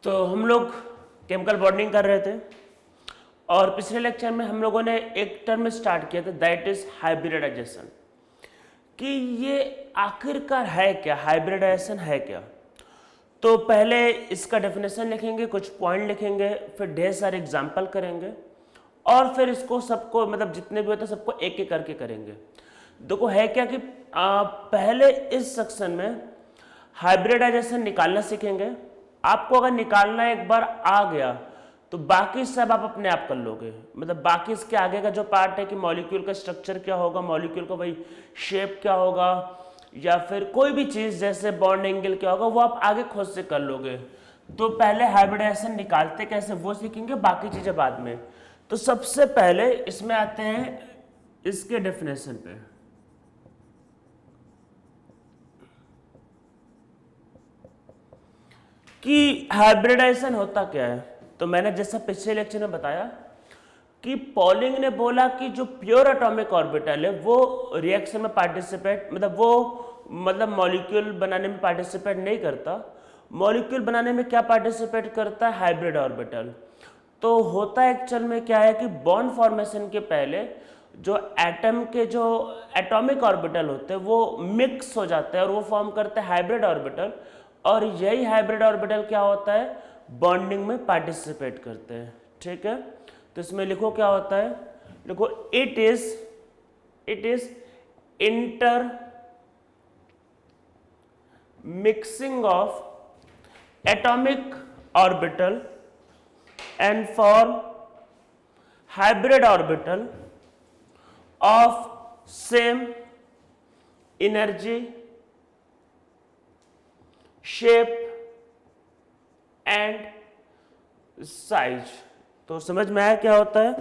तो हम लोग केमिकल बॉन्डिंग कर रहे थे और पिछले लेक्चर में हम लोगों ने एक टर्म स्टार्ट किया था, दैट इज हाइब्रिडाइजेशन। कि ये आखिरकार है क्या, हाइब्रिडाइजेशन है क्या। तो पहले इसका डेफिनेशन लिखेंगे, कुछ पॉइंट लिखेंगे, फिर ढेर सारे एग्जाम्पल करेंगे और फिर इसको सबको मतलब जितने भी होते हैं सबको एक एक करके करेंगे। देखो है क्या कि पहले इस सेक्शन में हाइब्रिडाइजेशन निकालना सीखेंगे। आपको अगर निकालना एक बार आ गया तो बाकी सब आप अपने आप कर लोगे। मतलब बाकी इसके आगे का जो पार्ट है कि मॉलिक्यूल का स्ट्रक्चर क्या होगा, मॉलिक्यूल का वही शेप क्या होगा, या फिर कोई भी चीज़ जैसे बॉन्ड एंगल क्या होगा, वो आप आगे खुद से कर लोगे। तो पहले हाइब्रिडाइजेशन निकालते कैसे वो सीखेंगे, बाकी चीज़ें बाद में। तो सबसे पहले इसमें आते हैं इसके डेफिनेशन पे। कि हाइब्रिडाइजेशन होता क्या है। तो मैंने जैसा पिछले लेक्चर में बताया कि पॉलिंग ने बोला कि जो प्योर एटॉमिक ऑर्बिटल है वो रिएक्शन में पार्टिसिपेट मतलब मॉलिक्यूल बनाने में पार्टिसिपेट नहीं करता। मॉलिक्यूल बनाने में क्या पार्टिसिपेट करता है, हाइब्रिड ऑर्बिटल। तो होता एक्चुअल में क्या है कि बॉन्ड फॉर्मेशन के पहले जो एटम के जो एटॉमिक ऑर्बिटल होते हैं वो मिक्स हो जाते हैं और वो फॉर्म करते हैं हाइब्रिड ऑर्बिटल। और यही हाइब्रिड ऑर्बिटल क्या होता है, बॉन्डिंग में पार्टिसिपेट करते हैं। ठीक है, तो इसमें लिखो क्या होता है, लिखो it is inter mixing of atomic orbital and form hybrid orbital of same energy, shape and size। तो समझ में आया क्या होता है,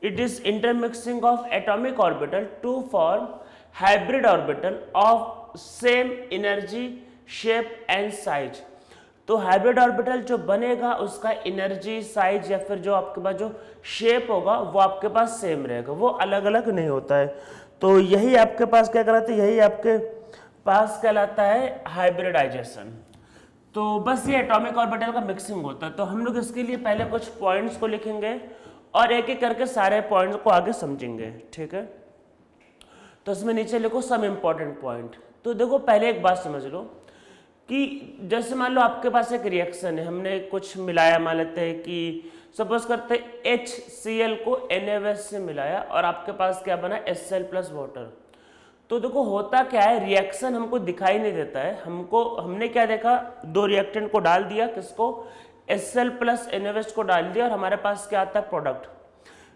it is intermixing of atomic orbital to form hybrid orbital of same energy, shape and size। तो hybrid orbital जो बनेगा उसका एनर्जी, साइज या फिर जो आपके पास जो शेप होगा वो आपके पास सेम रहेगा, वो अलग अलग नहीं होता है। तो यही आपके पास क्या कहलाता है, यही आपके पास कहलाता है हाइब्रिडाइजेशन। तो बस ये एटॉमिक ऑर्बिटल का मिक्सिंग होता है। तो हम लोग इसके लिए पहले कुछ पॉइंट्स को लिखेंगे और एक एक करके सारे पॉइंट्स को आगे समझेंगे। ठीक है, तो इसमें नीचे लिखो सम इम्पॉर्टेंट पॉइंट। तो देखो पहले एक बात समझ लो कि जैसे मान लो आपके पास एक रिएक्शन है, हमने कुछ मिलाया, मान लेते हैं कि सपोज करते हैं HCl को NaOH से मिलाया और आपके पास क्या बना, HCl प्लस वाटर। तो देखो होता क्या है, रिएक्शन हमको दिखाई नहीं देता है, हमने क्या देखा, दो रिएक्टेंट को डाल दिया, किसको, HCl प्लस NaOH को डाल दिया और हमारे पास क्या आता है, प्रोडक्ट।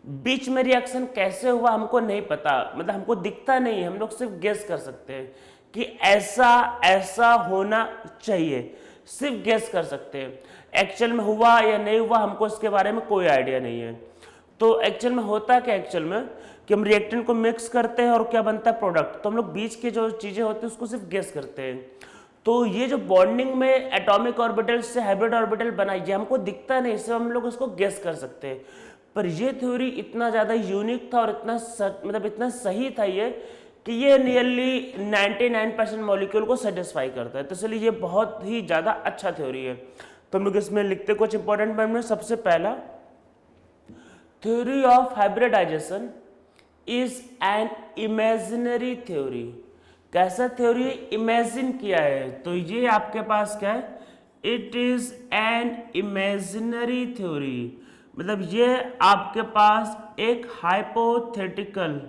बीच में रिएक्शन कैसे हुआ हमको नहीं पता, मतलब हमको दिखता नहीं है, हम लोग सिर्फ गेस कर सकते हैं कि ऐसा होना चाहिए, सिर्फ गेस कर सकते हैं। एक्चुअल में हुआ या नहीं हुआ हमको इसके बारे में कोई आइडिया नहीं है। तो एक्चुअल में होता क्या, एक्चुअल में कि हम रिएक्टेंट को मिक्स करते हैं और क्या बनता है, प्रोडक्ट। तो हम लोग बीच के जो चीजें होती है उसको सिर्फ गेस करते हैं। तो ये जो बॉन्डिंग में एटॉमिक ऑर्बिटल से हाइब्रिड ऑर्बिटल बना, ये हमको दिखता नहीं, सिर्फ हम लोग उसको गेस कर सकते हैं। पर ये थ्योरी इतना ज्यादा यूनिक था और इतना सही था ये कि ये नियरली 99% मॉलिक्यूल को सेटिस्फाई करता है। तो इसलिए ये बहुत ही ज़्यादा अच्छा थ्योरी है। तो हम लोग इसमें लिखते कुछ इंपॉर्टेंट पॉइंट में। सबसे पहला, theory of hybridization is an imaginary theory. कैसा थ्योरी, इमेजिन किया है। तो ये आपके पास क्या है, it is an imaginary theory. मतलब ये आपके पास एक हाइपोथेटिकल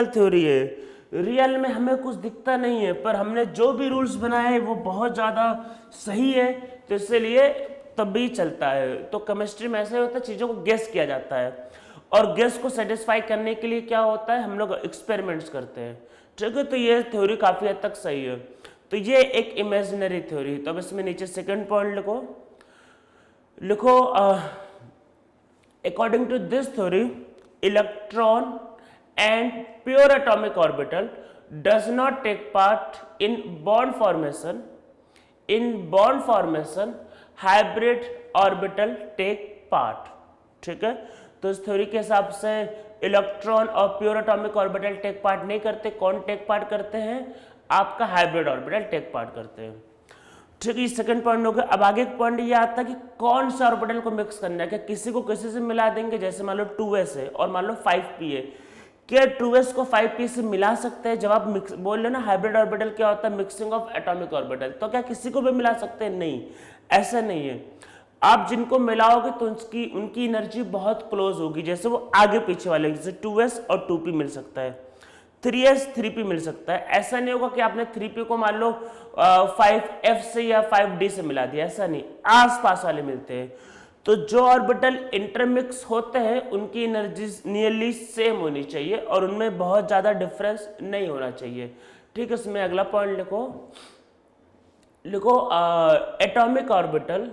थ्योरी है। रियल में हमें कुछ दिखता नहीं है, पर हमने जो भी रूल्स बनाए वो बहुत ज़्यादा सही है, तो इसलिए तब भी चलता है। तो केमिस्ट्री में ऐसे होता है, चीज़ों को गेस किया जाता है और गेस को सेटिस्फाई करने के लिए क्या होता है, हम लोग एक्सपेरिमेंट्स करते हैं। ठीक है, तो ये थ्योरी काफ़ी हद तक सही है। तो ये एक इमेजिनरी थ्योरी। तो अब इसमें नीचे सेकेंड पॉइंट लिखो according to this theory, electron and pure atomic orbital does not take part in bond formation. In bond formation, hybrid orbital take part. ठीक है, तो इस थ्योरी के हिसाब से इलेक्ट्रॉन और pure atomic orbital take part नहीं करते। कौन टेक पार्ट करते हैं, आपका हाइब्रिड ऑर्बिटल टेक पार्ट करते हैं। ठीक है, सेकंड पॉइंट हो गया। अब आगे एक पॉइंट ये आता है कि कौन सा ऑर्बिटल को मिक्स करना है, क्या किसी को किसी से मिला देंगे, जैसे मान लो 2s है और मान लो 5p है, क्या 2s को 5p से मिला सकते हैं? जब आप मिक्स बोल रहे ना हाइब्रिड ऑर्बिटल क्या होता है, मिक्सिंग ऑफ एटॉमिक ऑर्बिटल, तो क्या किसी को भी मिला सकते हैं? नहीं, ऐसा नहीं है। आप जिनको मिलाओगे तो उनकी एनर्जी बहुत क्लोज होगी, जैसे वो आगे पीछे वाले, जैसे 2s और 2p मिल सकता है, 3s 3p मिल सकता है। ऐसा नहीं होगा कि आपने 3p को मान लो 5f से या 5d से मिला दिया, ऐसा नहीं, आसपास वाले मिलते हैं। तो जो ऑर्बिटल इंटरमिक्स होते हैं उनकी एनर्जी नियरली सेम होनी चाहिए और उनमें बहुत ज्यादा डिफरेंस नहीं होना चाहिए। ठीक है, इसमें अगला पॉइंट लिखो atomic orbital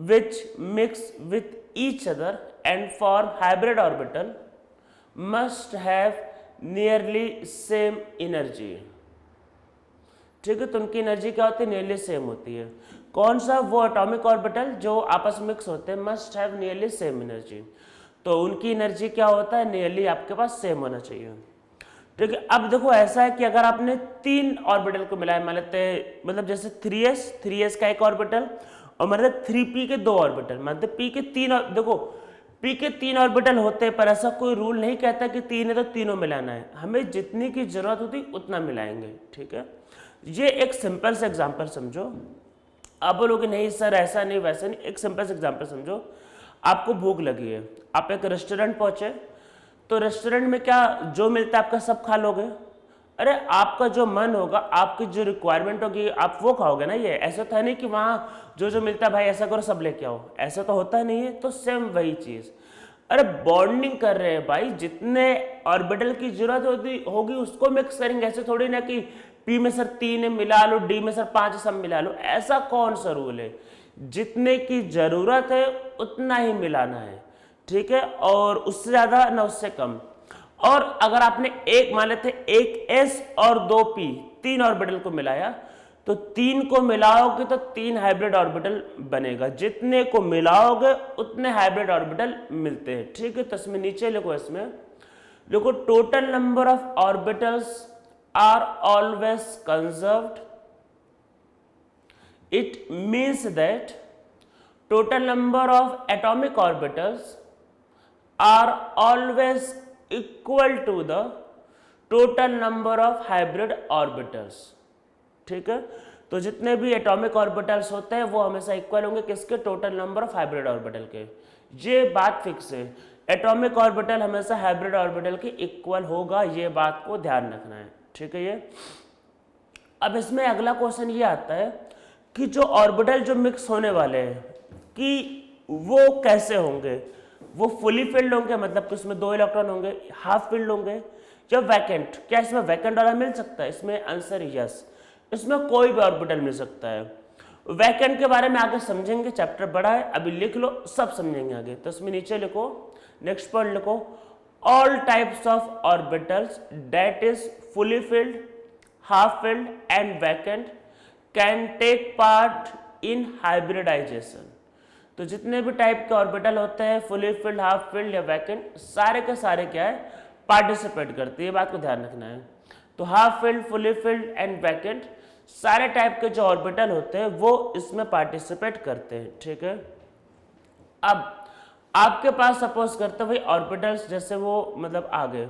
which mix with each other and form hybrid orbital must have nearly same energy। ठीक है, तो उनकी एनर्जी क्या होती है? नियरली सेम होती है। कौन सा? वो एटॉमिक ऑर्बिटल जो आपस में मिक्स होते हैं, must have nearly same energy. तो उनकी एनर्जी क्या होता है? नियरली आपके पास सेम होना चाहिए। ठीक है, अब देखो ऐसा है कि अगर आपने 3 ऑर्बिटल को मिलाया, मान लेते हैं मतलब जैसे 3s का एक ऑर्बिटल और मतलब 3p के 2 ऑर्बिटल, मतलब p के 3, देखो p के 3 ऑर्बिटल होते हैं, पर ऐसा कोई रूल नहीं कहता कि 3 है तो तीनों मिलाना है, हमें जितनी की जरूरत होती उतना मिलाएंगे। ठीक है, ये एक सिंपल से एग्जांपल समझो। आप बोलोगे नहीं सर ऐसा नहीं वैसा नहीं, एक सिंपल से एग्जांपल समझो। आपको भूख लगी है, आप एक रेस्टोरेंट पहुंचे, तो रेस्टोरेंट में क्या जो मिलता है आपका सब खा लोगे? अरे आपका जो मन होगा, आपकी जो रिक्वायरमेंट होगी आप वो खाओगे ना। ये ऐसा था नहीं कि वहाँ जो जो मिलता है भाई ऐसा करो सब लेके आओ, ऐसा तो होता नहीं है। तो सेम वही चीज़, अरे बॉन्डिंग कर रहे हैं भाई, जितने ऑर्बिटल की जरूरत होगी उसको मिक्स करेंगे। ऐसे थोड़ी ना कि पी में सर 3 मिला लो, डी में सर 5 सब मिला लो, ऐसा कौन सा रूल है? जितने की जरूरत है उतना ही मिलाना है। ठीक है, और उससे ज्यादा ना उससे कम। और अगर आपने एक मान लेते एक s और 2p 3 ऑर्बिटल को मिलाया, तो 3 को मिलाओगे तो 3 हाइब्रिड ऑर्बिटल बनेगा, जितने को मिलाओगे उतने हाइब्रिड ऑर्बिटल मिलते हैं। ठीक है, तो इसमें नीचे लिखो, इसमें लिखो total number of orbitals are always conserved. It means that total number of atomic orbitals are always equal to the total number of hybrid orbitals। ठीक है, तो जितने भी एटॉमिक ऑर्बिटल्स होते हैं वो हमेशा इक्वल होंगे किसके? Total number of hybrid orbital के। ये बात फिक्स है, एटॉमिक ऑर्बिटल हमेशा हाइब्रिड ऑर्बिटल के इक्वल होगा, ये बात को ध्यान रखना है। ठीक है, ये अब इसमें अगला क्वेश्चन ये आता है कि जो ऑर्बिटल जो मिक्स होने वाले हैं कि वो कैसे होंगे? वो फुली फिल्ड होंगे, मतलब कि उसमें 2 इलेक्ट्रॉन होंगे, हाफ फिल्ड होंगे या वैकेंट? क्या इसमें वैकेंट वाला मिल सकता है? इसमें आंसर यस, इसमें कोई भी ऑर्बिटल मिल सकता है। वैकेंट के बारे में आगे समझेंगे, चैप्टर बड़ा है, अभी लिख लो सब समझेंगे आगे। तो इसमें नीचे लिखो, नेक्स्ट पॉइंट लिखो, all types of orbitals that is fully filled, half filled and vacant can take part in hybridization. तो जितने भी टाइप के ऑर्बिटल होते हैं, फुली फिल्ड, हाफ फिल्ड या वैकेंट, सारे के सारे क्या है? पार्टिसिपेट करते हैं, ये बात को ध्यान रखना है। तो half filled, fully filled and vacant, सारे टाइप के जो ऑर्बिटल होते हैं वो इसमें पार्टिसिपेट करते हैं। ठीक है, अब आपके पास सपोज करते हुए ऑर्बिटल्स जैसे वो मतलब आ गए,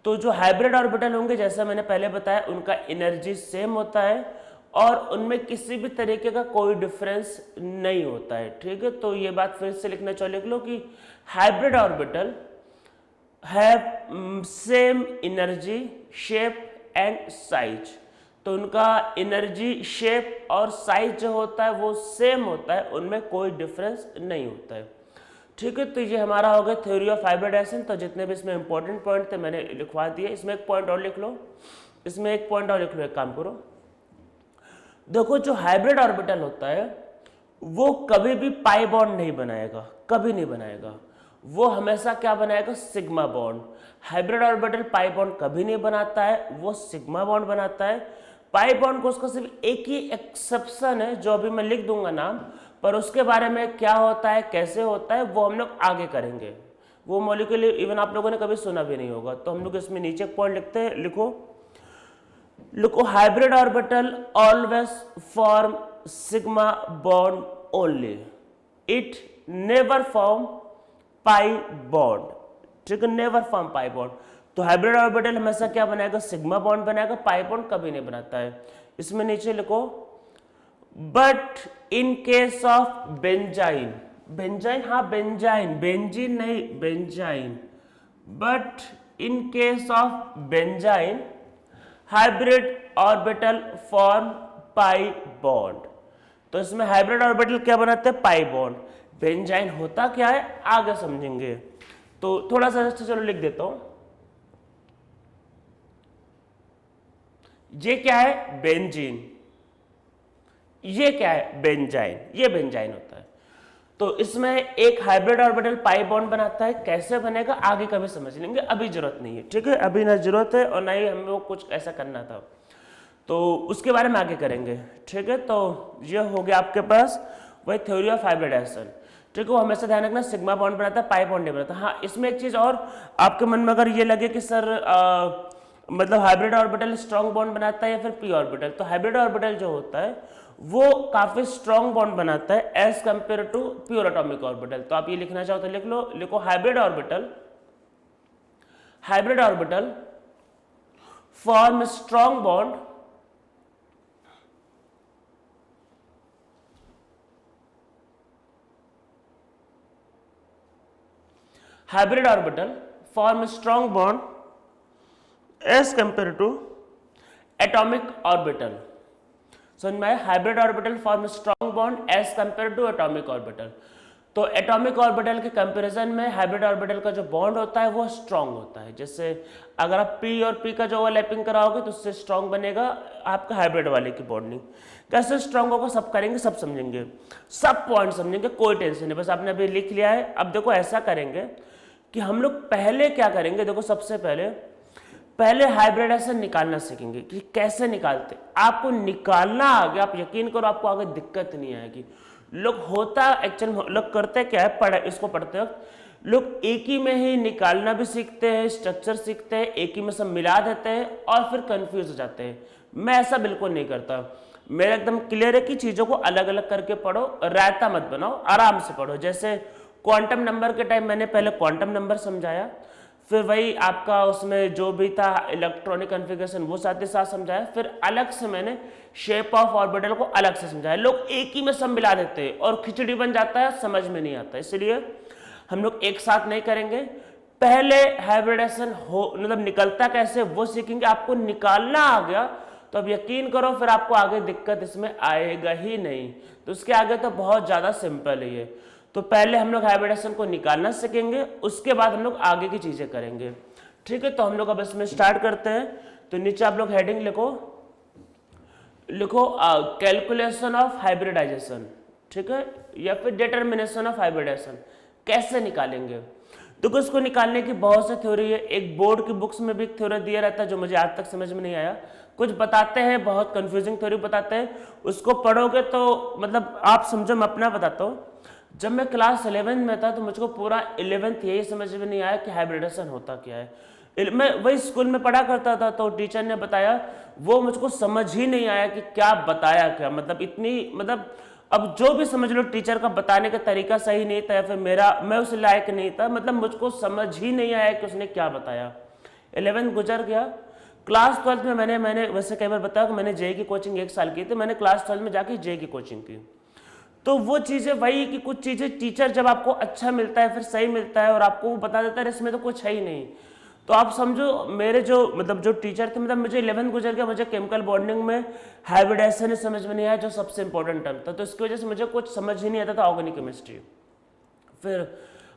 तो जो हाइब्रिड ऑर्बिटल होंगे जैसा मैंने पहले बताया उनका एनर्जी सेम होता है और उनमें किसी भी तरीके का कोई डिफरेंस नहीं होता है। ठीक है, तो ये बात फिर से लिखना चाहिए, लिख लो कि hybrid orbital have same energy, shape and size. तो उनका एनर्जी, शेप और साइज जो होता है वो सेम होता है, उनमें कोई डिफरेंस नहीं होता है। ठीक है, तो ये हमारा हो गया थ्योरी ऑफ हाइब्रिडाइजेशन। तो जितने भी इसमें इंपॉर्टेंट पॉइंट थे मैंने लिखवा दिए। इसमें एक पॉइंट और लिख लो, इसमें एक पॉइंट और लिख लो, एक काम करो, देखो जो हाइब्रिड ऑर्बिटल होता है वो कभी भी पाई बॉन्ड नहीं बनाएगा, कभी नहीं बनाएगा, वो हमेशा क्या बनाएगा? Sigma bond. Hybrid orbital pi bond कभी नहीं बनाता है, वो सिग्मा बॉन्ड बनाता है। पाई बॉन्ड को उसका सिर्फ एक ही एक्सेप्शन है जो अभी मैं लिख दूंगा नाम, पर उसके बारे में क्या होता है, कैसे होता है, वो हम लोग आगे करेंगे। वो मॉलिक्यूल इवन आप लोगों ने कभी सुना भी नहीं होगा। तो हम लोग इसमें नीचे पॉइंट लिखते हैं, लिखो Look, hybrid orbital always form sigma bond only. It never form pi bond. ठीक है, नेवर फॉर्म पाई बॉन्ड. तो हाइब्रिड ऑर्बिटल हमेशा क्या बनाएगा, सिग्मा बॉन्ड बनाएगा, पाई बॉन्ड कभी नहीं बनाता है. इसमें नीचे लिखो, but in case of benzene, benzene हाँ बेंजाइन, बेंजीन नहीं benzene, but in case of benzene hybrid orbital form pi bond. तो इसमें हाइब्रिड ऑर्बिटल क्या बनाते हैं, पाई बॉन्ड. बेंजाइन होता क्या है आगे समझेंगे. तो थोड़ा सा चलो लिख देता हूं. ये क्या है, बेंजीन. ये क्या है, बेंजाइन. ये बेंजाइन होता है. तो इसमें एक हाइब्रिड ऑर्बिटल पाई बॉन्ड बनाता है. कैसे बनेगा आगे कभी समझ लेंगे, अभी जरूरत नहीं है. ठीक है, अभी ना जरूरत है और ना ही हमें वो कुछ ऐसा करना था, तो उसके बारे में आगे करेंगे. ठीक है, तो ये हो गया आपके पास वही थ्योरी ऑफ हाइब्रिडाइजेशन. ठीक है, वो हमेशा ध्यान रखना सिग्मा बॉन्ड बनाता है, पाई बॉन्ड नहीं बनाता. हाँ, इसमें एक चीज और आपके मन में अगर ये लगे कि सर मतलब हाइब्रिड ऑर्बिटल स्ट्रॉन्ग बॉन्ड बनाता है या फिर पी ऑर्बिटल, तो हाइब्रिड ऑर्बिटल जो होता है वो काफी स्ट्रॉन्ग बॉन्ड बनाता है as compare to pure atomic orbital. तो आप ये लिखना चाहो तो लिख लो, लिखो hybrid orbital, hybrid orbital form strong bond hybrid orbital form a strong bond as compared to atomic orbital. समझ में आया, hybrid orbital form strong bond as compare to atomic orbital. तो एटॉमिक ऑर्बिटल के कंपैरिजन में hybrid orbital का जो bond होता है वो स्ट्रॉन्ग होता है. जैसे अगर आप पी और पी का जो ओवरलैपिंग कराओगे तो उससे स्ट्रॉन्ग बनेगा आपका हाइब्रिड वाले की बॉन्डिंग. कैसे स्ट्रॉन्ग होगा सब करेंगे, सब समझेंगे, सब पॉइंट समझेंगे, कोई टेंशन नहीं. बस आपने अभी लिख लिया है. अब देखो ऐसा करेंगे कि हम लोग पहले क्या करेंगे, देखो सबसे पहले हाइब्रिडाइजेशन निकालना सीखेंगे कि कैसे निकालते. आपको निकालना आ गया, आप यकीन करो आपको आगे दिक्कत नहीं आएगी. लोग होता एक्चुअली लोग करते क्या है, इसको पढ़ते वक्त लोग एक ही में ही निकालना भी सीखते हैं, स्ट्रक्चर सीखते हैं, एक ही में सब मिला देते हैं और फिर कंफ्यूज हो जाते हैं. मैं ऐसा बिल्कुल नहीं करता. मेरा एकदम क्लियर है कि चीजों को अलग अलग करके पढ़ो, रायता मत बनाओ, आराम से पढ़ो. जैसे क्वांटम नंबर के टाइम मैंने पहले क्वांटम नंबर समझाया, फिर वही आपका उसमें जो भी था इलेक्ट्रॉनिक कॉन्फ़िगरेशन वो साथ ही साथ समझाया, फिर अलग से मैंने शेप ऑफ ऑर्बिटल को अलग से समझाया. लोग एक ही में सब मिला देते हैं और खिचड़ी बन जाता है, समझ में नहीं आता. इसलिए हम लोग एक साथ नहीं करेंगे. पहले हाइब्रिडाइजेशन हो मतलब निकलता कैसे वो सीखेंगे. आपको निकालना आ गया तो अब यकीन करो फिर आपको आगे दिक्कत इसमें आएगा ही नहीं. तो उसके आगे तो बहुत ज्यादा सिंपल है ये. तो पहले हम लोग हाइब्रिडाइजेशन को निकालना सीखेंगे, उसके बाद हम लोग आगे की चीजें करेंगे. ठीक है, तो हम लोग अब इसमें स्टार्ट करते हैं. तो नीचे आप लोग हेडिंग लिखो, कैलकुलेशन ऑफ हाइब्रिडाइजेशन. ठीक है, या फिर डिटर्मिनेशन ऑफ हाइब्रिडाइजेशन कैसे निकालेंगे. तो इसको निकालने की बहुत सी थ्योरी है. एक बोर्ड की बुक्स में भी एक थ्योरी दिया रहता है जो मुझे आज तक समझ में नहीं आया. कुछ बताते हैं, बहुत कंफ्यूजिंग थ्योरी बताते हैं, उसको पढ़ोगे तो मतलब आप समझो. मैं अपना बताता हूँ. जब मैं क्लास 11 में था तो मुझको पूरा 11th यही समझ में नहीं आया कि हाइब्रिडेशन होता क्या है. मैं वही स्कूल में पढ़ा करता था तो टीचर ने बताया, वो मुझको समझ ही नहीं आया कि क्या बताया क्या. मतलब इतनी मतलब अब जो भी समझ लो टीचर का बताने का तरीका सही नहीं था या फिर मैं उस लायक नहीं था. मतलब मुझको समझ ही नहीं आया कि उसने क्या बताया. 11th गुजर गया. क्लास 12 में मैंने वैसे कई बार बताया कि मैंने जेई की कोचिंग 1 साल की थी. मैंने क्लास 12 में जाके जेई की कोचिंग की. तो वो चीजें वही कि कुछ चीजें टीचर जब आपको अच्छा मिलता है फिर सही मिलता है और आपको वो बता देता है इसमें तो कुछ है ही नहीं. तो आप समझो मेरे जो टीचर थे, मतलब मुझे 11th गुजर गया, मुझे केमिकल बॉन्डिंग में हाइब्रिडाइजेशन ही समझ में नहीं आया जो सबसे इंपॉर्टेंट टर्म था. तो इसकी वजह से मुझे कुछ समझ ही नहीं आता था ऑर्गेनिक केमिस्ट्री. फिर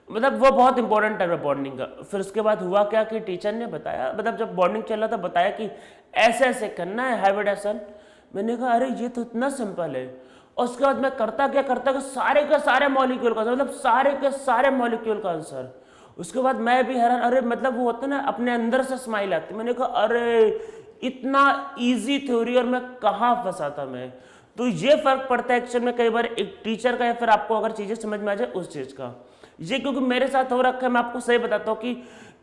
मतलब वो बहुत इंपॉर्टेंट टर्म है बॉन्डिंग का. फिर उसके बाद हुआ क्या कि टीचर ने बताया, मतलब जब बॉन्डिंग चल रहा था बताया कि ऐसे ऐसे करना है हाइब्रिडाइजेशन. मैंने कहा अरे ये तो इतना सिंपल है. और उसके बाद मैं करता कि सारे के सारे मॉलिक्यूल का मतलब सारे के सारे मॉलिक्यूल का आंसर. उसके बाद मैं भी हैरान, अरे मतलब वो होता ना अपने अंदर से स्माइल आती. मैंने कहा अरे इतना इजी थ्योरी और मैं कहाँ फंसा था मैं. तो ये फर्क पड़ता है एक्चुअल में कई बार एक टीचर का या फिर आपको अगर चीजें समझ में आ जाए उस चीज का. ये क्योंकि मेरे साथ हो रखा है, मैं आपको सही बताता हूँ कि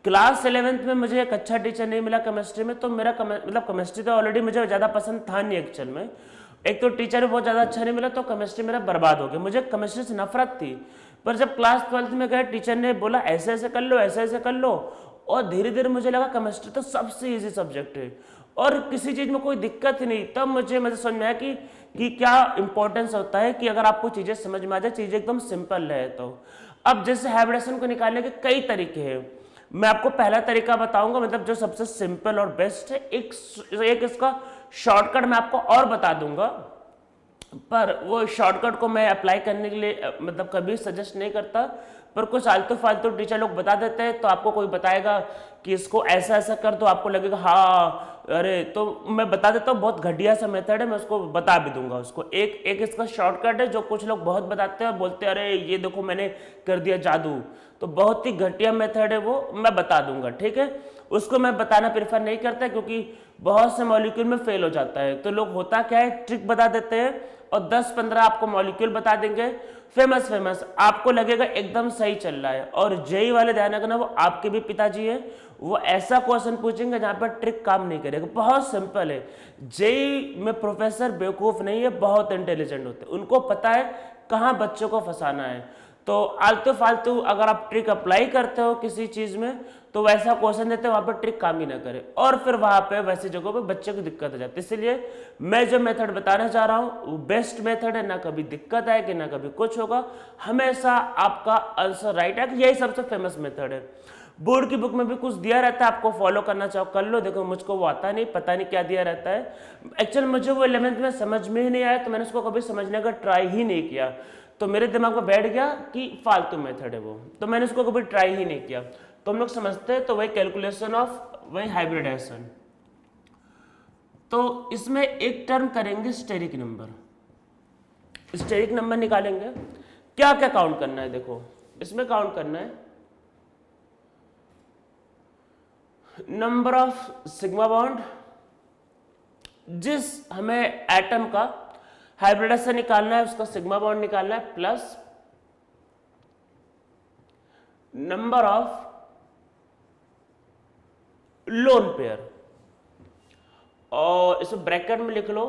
क्लास 11th में मुझे एक अच्छा टीचर नहीं मिला केमिस्ट्री में, तो मेरा मतलब केमिस्ट्री तो ऑलरेडी मुझे ज़्यादा पसंद था नहीं एक्चुअल में, एक तो टीचर भी बहुत ज़्यादा अच्छा नहीं मिला, तो केमिस्ट्री मेरा बर्बाद हो गया। मुझे केमिस्ट्री से नफरत थी, पर जब क्लास 12th में गए टीचर ने बोला ऐसे ऐसे कर लो, ऐसे ऐसे कर लो, और धीरे धीरे मुझे लगा केमिस्ट्री तो सबसे ईजी सब्जेक्ट है और किसी चीज़ में कोई दिक्कत ही नहीं। तब मुझे समझ में आया कि क्या इंपॉर्टेंस होता है कि अगर आपको चीज़ें समझ में आ जाए, चीज़ें एकदम सिंपल रहे। तो अब जैसे हाइब्रिडेशन को निकालने के कई तरीके हैं, मैं आपको पहला तरीका बताऊंगा, मतलब जो सबसे सिंपल और बेस्ट है। एक इसका शॉर्टकट मैं आपको और बता दूंगा, पर वो शॉर्टकट को मैं अप्लाई करने के लिए मतलब कभी सजेस्ट नहीं करता, पर कुछ आलतू फालतू टीचर लोग बता देते हैं, तो आपको कोई बताएगा कि इसको ऐसा ऐसा कर, तो आपको लगेगा हाँ अरे, तो मैं बता देता हूँ, बहुत घटिया सा मेथड है, मैं उसको बता भी दूंगा उसको। एक इसका शॉर्टकट है जो कुछ लोग बहुत बताते हैं और बोलते हैं अरे ये देखो मैंने कर दिया जादू, तो बहुत ही घटिया मेथड है वो, मैं बता दूंगा, ठीक है। उसको मैं बताना प्रेफर नहीं करता क्योंकि बहुत से मॉलिक्यूल में फेल हो जाता है, तो लोग होता क्या है ट्रिक बता देते हैं और 10-15 आपको मॉलिक्यूल बता देंगे फेमस, आपको लगेगा एकदम सही चल रहा है। और जेई वाले ध्यान रखना, वो आपके भी पिताजी है, वो ऐसा क्वेश्चन पूछेंगे जहां पर ट्रिक काम नहीं करेगा। बहुत सिंपल है, जेई में प्रोफेसर बेवकूफ नहीं है, बहुत इंटेलिजेंट होते हैं, उनको पता है कहाँ बच्चों को फंसाना है। तो आलतू फालतू अगर आप ट्रिक अप्लाई करते हो किसी चीज में, तो वैसा क्वेश्चन देते हैं वहां पर ट्रिक काम ही ना करे, और फिर वहां पे वैसी जगहों पे बच्चे को दिक्कत हो जाती है। इसलिए मैं जो मेथड बताना चाह रहा हूँ वो बेस्ट मेथड है, ना कभी दिक्कत आएगी ना कभी कुछ होगा, हमेशा आपका आंसर राइट है, यही सबसे फेमस मेथड है। बोर्ड की बुक में भी कुछ दिया रहता है, आपको फॉलो करना चाहो कर लो। देखो मुझको वो आता नहीं, पता नहीं क्या दिया रहता है, एक्चुअल मुझे वो 11th में समझ में ही नहीं आया, तो मैंने उसको कभी समझने का ट्राई ही नहीं किया, तो मेरे दिमाग में बैठ गया कि फालतू मेथड है वो, तो मैंने उसको कभी ट्राई ही नहीं किया। तो हम लोग समझते हैं, तो वही कैलकुलेशन ऑफ वही हाइब्रिडेशन। तो इसमें एक टर्म करेंगे स्टेरिक नंबर, स्टेरिक नंबर निकालेंगे। क्या क्या काउंट करना है, देखो इसमें काउंट करना है नंबर ऑफ सिग्मा बॉन्ड, जिस हमें एटम का हाइब्रिडेशन निकालना है उसका सिग्मा बॉन्ड निकालना है, plus number of lone pair, और इसे ब्रैकेट में लिख लो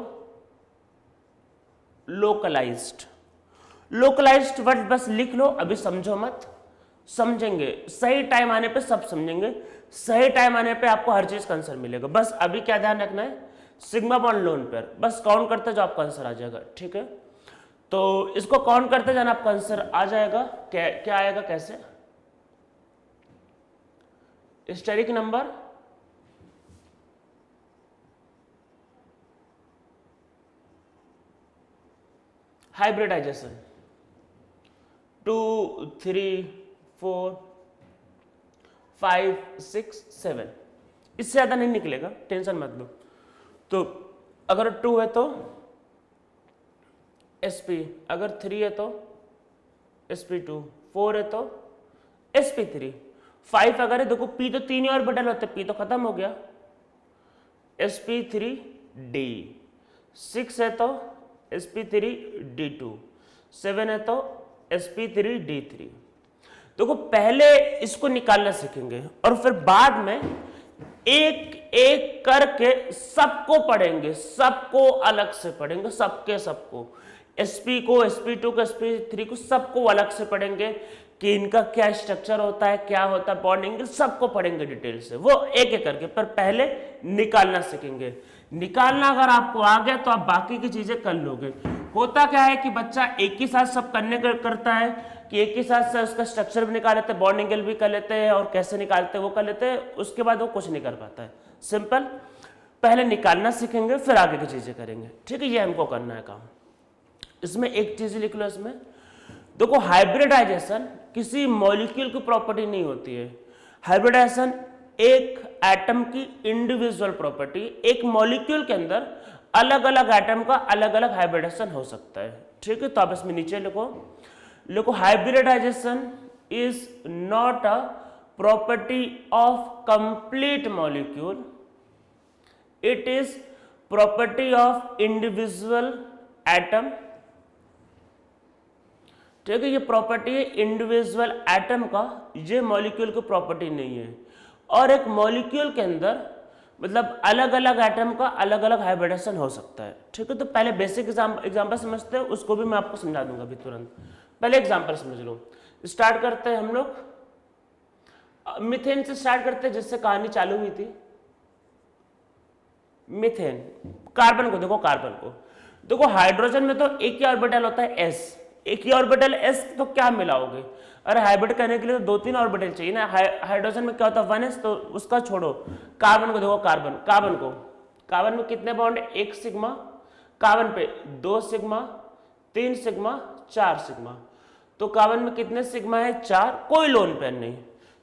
लोकलाइज्ड। लोकलाइज्ड वर्ड बस लिख लो, अभी समझो मत, समझेंगे सही टाइम आने पे सब समझेंगे, सही टाइम आने पे आपको हर चीज का आंसर मिलेगा। बस अभी क्या ध्यान रखना है, सिग्मा बॉन्ड लोन पेयर बस काउंट करते जो आपका आंसर आ जाएगा, ठीक है। तो इसको काउंट करते जाना, आपका आंसर आ जाएगा। क्या आएगा, कैसे, स्टेरिक नंबर हाइब्रिडाइजेशन 2 3 4 5 6 7, इससे ज्यादा नहीं निकलेगा, टेंशन मत लो। तो अगर 2 है तो sp, अगर 3 है तो sp2, 4 है तो sp3, 5 अगर है, देखो p तो 3 ही और बटल होते, p तो खत्म हो गया, sp3d, 6 है तो sp3d2, 7 है तो sp3d3। देखो पहले इसको निकालना सीखेंगे और फिर बाद में एक एक करके सबको पढ़ेंगे, सबको अलग से पढ़ेंगे, सबको sp को, sp2 को, sp3 को, सबको अलग से पढ़ेंगे कि इनका क्या स्ट्रक्चर होता है, क्या होता है बॉन्डिंग, सबको पढ़ेंगे डिटेल से, वो एक एक करके, पर पहले निकालना सीखेंगे। निकालना अगर आपको आ गया तो आप बाकी की चीजें कर लोगे। होता क्या है कि बच्चा एक ही साथ सब करता है कि एक ही साथ से उसका स्ट्रक्चर भी निकाल लेते हैं, बॉन्डिंग भी कर लेते हैं, और कैसे निकालते हैं वो कर लेते हैं, उसके बाद वो कुछ नहीं कर पाता है। सिंपल, पहले निकालना सीखेंगे फिर आगे की चीजें करेंगे, ठीक है, ये हमको करना है काम। इसमें एक चीज लिख लो, इसमें देखो हाइब्रिडाइजेशन किसी मॉलिक्यूल की प्रॉपर्टी नहीं होती है, हाइब्रिडाइजेशन एक एटम की इंडिविजुअल प्रॉपर्टी, एक मॉलिक्यूल के अंदर अलग अलग एटम का अलग अलग हाइब्रिडाइजेशन हो सकता है, ठीक है। तो आप इसमें नीचे लिखो hybridization is not a property of complete molecule, it is property of individual atom, ठीक है। ये प्रॉपर्टी है इंडिविजुअल एटम का, ये मॉलिक्यूल की प्रॉपर्टी नहीं है। और एक मॉलिक्यूल के अंदर मतलब अलग अलग एटम का अलग अलग हाइब्रिडेशन हो सकता है। ठीक है, तो पहले बेसिक एग्जांपल समझते हैं, उसको भी मैं आपको समझा दूंगा अभी तुरंत। पहले एग्जांपल समझ लो। स्टार्ट करते हैं हम लोग मीथेन से स्टार्ट करते हैं, जिससे कहानी चालू हुई थी। मीथेन, कार्बन को देखो, कार्बन को देखो, हाइड्रोजन में तो एक ही ऑर्बिटल होता है एस, एक ही ऑर्बिटल एस, तो क्या मिलाओगे? अरे हाइब्रिड करने के लिए तो 2-3 ऑर्बिटल चाहिए ना। हाइड्रोजन में क्या होता है 1s, तो उसका छोड़ो। कार्बन को देखो, कार्बन में कितने बॉन्ड? 1 सिग्मा, कार्बन पे 2 सिग्मा, 3 सिग्मा, 4 सिग्मा। तो कार्बन में कितने सिग्मा है? 4, कोई लोन पेयर नहीं,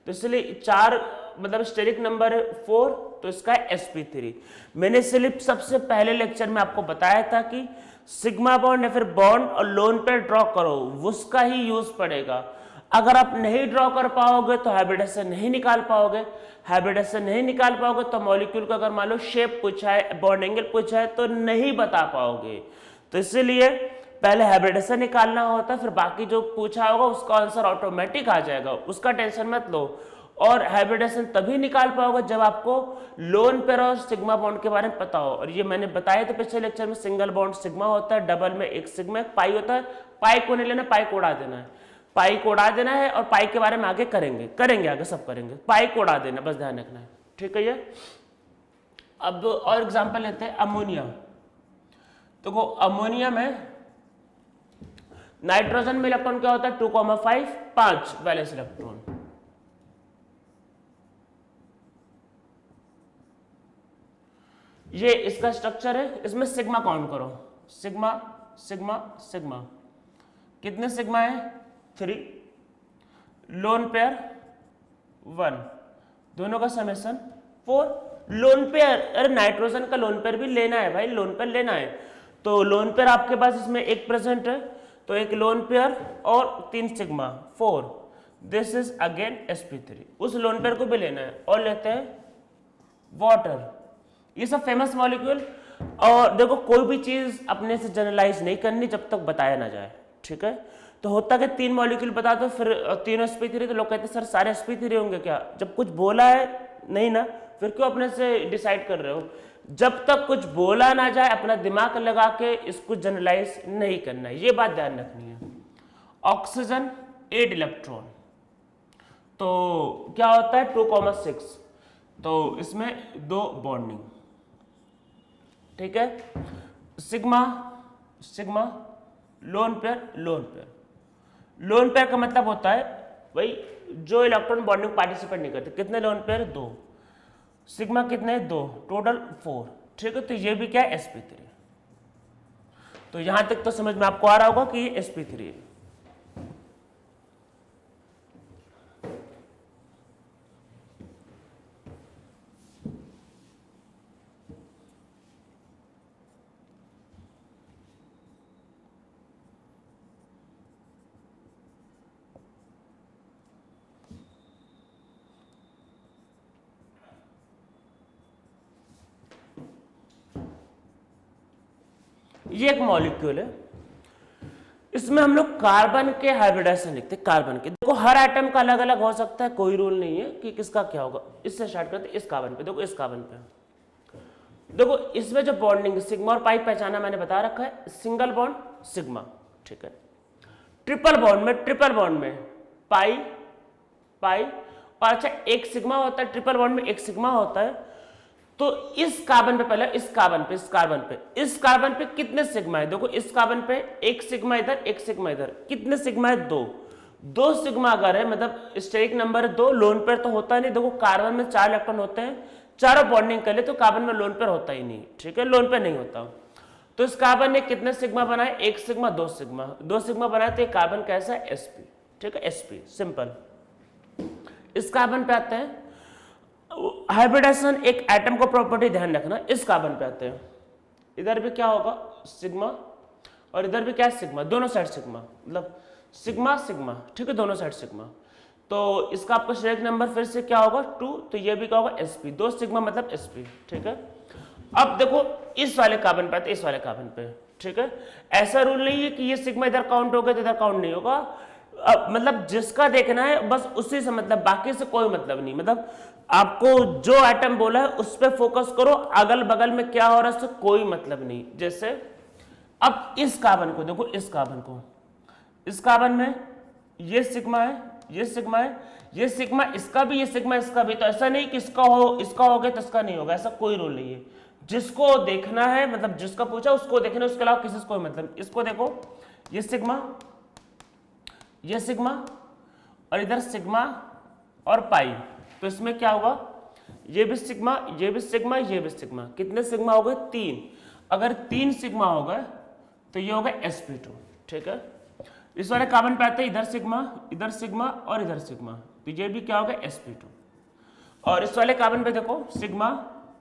तो इसलिए 4 मतलब स्टेरिक नंबर है 4, तो इसका है sp3। मैंने सिर्फ सबसे पहले लेक्चर में आपको बताया था कि सिग्मा बॉन्ड या फिर बॉन्ड और लोन पेयर ड्रॉ करो, उसका ही यूज पड़ेगा। अगर आप नहीं ड्रॉ कर पाओगे तो हाइब्रिडेशन नहीं निकाल पाओगे, हाइब्रिडेशन नहीं निकाल पाओगे तो मॉलिक्यूल का अगर मान लो शेप पूछा है, बॉन्ड एंगल पूछा है, तो नहीं बता पाओगे। तो इसीलिए पहले हाइब्रिडेशन निकालना होता है, फिर बाकी जो पूछा होगा उसका आंसर ऑटोमेटिक आ जाएगा, उसका टेंशन मत लो। और हाइब्रिडेशन तभी निकाल पाओगे जब आपको लोन पेयर और सिग्मा बॉन्ड के बारे में पता हो। और ये मैंने बताया था पिछले लेक्चर में, सिंगल बॉन्ड सिग्मा होता है, डबल में 1 सिग्मा, एक पाई होता है। पाई को नहीं लेना, पाई को उड़ा देना है, पाई को उड़ा देना है। और पाई के बारे में आगे करेंगे आगे सब करेंगे, पाई को उड़ा देना, बस ध्यान रखना है। ठीक है ये। अब और एग्जांपल लेते हैं अमोनिया। तो अमोनिया में नाइट्रोजन में इलेक्ट्रॉन क्या होता है? 2,5, 5 वैलेंस इलेक्ट्रॉन। ये इसका स्ट्रक्चर है, इसमें सिग्मा काउंट करो, सिग्मा सिग्मा सिग्मा, कितने सिग्मा है? 3, लोन पेयर 1, दोनों का समेशन 4। लोन पेयर, अरे नाइट्रोजन का लोन पेयर भी लेना है भाई, लोन पेयर लेना है। तो लोन पेयर आपके पास इसमें एक प्रेजेंट है, तो एक लोन पेयर और 3 sigma 4, this is again sp3, उस लोन पेयर को भी लेना है। और लेते हैं वाटर, ये सब फेमस मॉलिक्यूल। और देखो कोई भी चीज अपने से जनरलाइज नहीं करनी जब तक बताया ना जाए। ठीक है, तो होता कि 3 मॉलिक्यूल बता दो, फिर 3 sp3, तो लोग कहते हैं सर सारे sp3 होंगे क्या? जब कुछ बोला है नहीं ना, फिर क्यों अपने से डिसाइड कर रहे हो? जब तक कुछ बोला ना जाए अपना दिमाग लगा के इसको जनरलाइज नहीं करना है, ये बात ध्यान रखनी है। ऑक्सीजन 8 इलेक्ट्रॉन, तो क्या होता है 2,6, तो इसमें 2 बॉन्डिंग। ठीक है, sigma sigma, lone pair lone pair. Lone pair का मतलब होता है भाई जो इलेक्ट्रॉन बॉन्डिंग पार्टिसिपेट नहीं करते। कितने लोन पेयर? 2। सिग्मा कितने? 2, टोटल 4। ठीक है, तो ये भी क्या है? sp3। तो यहां तक तो समझ में आपको आ रहा होगा कि ये sp3 है। ये एक मॉलिक्यूल है, इसमें हम लोग कार्बन के हाइब्रिडेशन लिखते हैं। कार्बन के देखो हर एटम का अलग अलग हो सकता है, कोई रूल नहीं है कि किसका क्या होगा। इससे स्टार्ट करते हैं, इस कार्बन पे देखो, इस कार्बन पे देखो, इसमें जो बॉन्डिंग सिग्मा और पाई पहचाना मैंने बता रखा है। सिंगल बॉन्ड सिग्मा, ठीक है। ट्रिपल बॉन्ड में पाई पाई, और अच्छा एक सिग्मा होता है, ट्रिपल बॉन्ड में एक सिग्मा होता है। तो इस कार्बन पे पहले, इस कार्बन पे कितने सिग्मा है? देखो इस कार्बन पे एक सिग्मा इधर, एक सिग्मा इधर, कितने सिग्मा है? 2 सिग्मा अगर है मतलब स्टेरिक नंबर 2, लोन पेयर तो होता नहीं। देखो कार्बन में 4 इलेक्ट्रॉन होते हैं, चारों बॉन्डिंग कर ले तो कार्बन में लोन पेयर होता ही नहीं। ठीक है, लोन पेयर नहीं होता। तो इस कार्बन ने कितने सिग्मा बनाए? 1 सिग्मा 2 सिग्मा, 2 सिग्मा बनाए, तो ये कार्बन कैसा है? sp। ठीक है, sp सिंपल। इस कार्बन पे आते हैं, हाइब्रिडेशन एक एटम को प्रॉपर्टी ध्यान रखना। इस कार्बन पे आते हैं, इधर भी क्या होगा? सिग्मा, और इधर भी क्या है? सिग्मा, दोनों साइड सिग्मा, मतलब सिग्मा सिग्मा। ठीक है, दोनों साइड सिग्मा। तो इसका आपका स्टेरिक नंबर फिर से क्या होगा? 2, तो ये भी क्या होगा? sp, 2 सिग्मा मतलब sp। ठीक है, अब देखो इस वाले कार्बन पे आते, इस वाले कार्बन पे। ठीक है, ऐसा रूल नहीं है कि ये सिग्मा इधर काउंट होगा तो इधर काउंट नहीं होगा। मतलब जिसका देखना है बस उसी से मतलब, बाकी से कोई मतलब नहीं। मतलब आपको जो एटम बोला है उस पर फोकस करो, अगल बगल में क्या हो रहा है उससे कोई मतलब नहीं। जैसे अब इस कार्बन को देखो, इस कार्बन को, इस कार्बन में ये सिग्मा है, ये सिग्मा है, ये सिग्मा इसका भी, ये सिग्मा इसका भी। तो ऐसा नहीं कि इसका हो गया तो इसका नहीं होगा, ऐसा कोई रूल नहीं है। जिसको देखना है मतलब जिसका पूछा उसको देखना, उसके अलावा किसी से कोई मतलब। इसको देखो, ये सिग्मा, ये सिग्मा और इधर सिग्मा और पाई, तो इसमें क्या होगा, ये भी सिग्मा, ये भी सिग्मा, ये भी सिग्मा। कितने सिग्मा हो गए? 3। अगर 3 सिग्मा हो गए तो ये होगा sp2। ठीक है, इस वाले कार्बन पे आते हैं इधर सिग्मा, इधर सिग्मा और इधर सिग्मा, तो ये भी क्या होगा? sp2। और इस वाले कार्बन पे देखो सिग्मा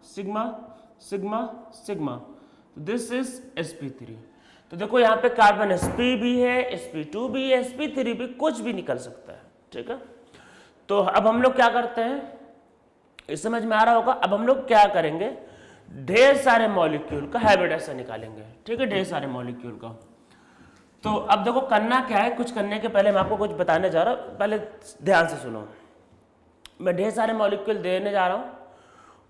सिग्मा सिग्मा सिग्मा, तो दिस इज sp3। तो देखो यहाँ पे कार्बन sp भी है, sp2 भी है, sp3 भी, कुछ भी निकल सकता है। ठीक है, तो अब हम लोग क्या करते हैं, इस समझ में आ रहा होगा। अब हम लोग क्या करेंगे, ढेर सारे मॉलिक्यूल का हाइब्रिडाइजेशन निकालेंगे। ठीक है, ढेर सारे मॉलिक्यूल का। तो अब देखो करना क्या है, कुछ करने के पहले मैं आपको कुछ बताने जा रहा हूं, पहले ध्यान से सुनो। मैं ढेर सारे मॉलिक्यूल देने जा रहा हूं,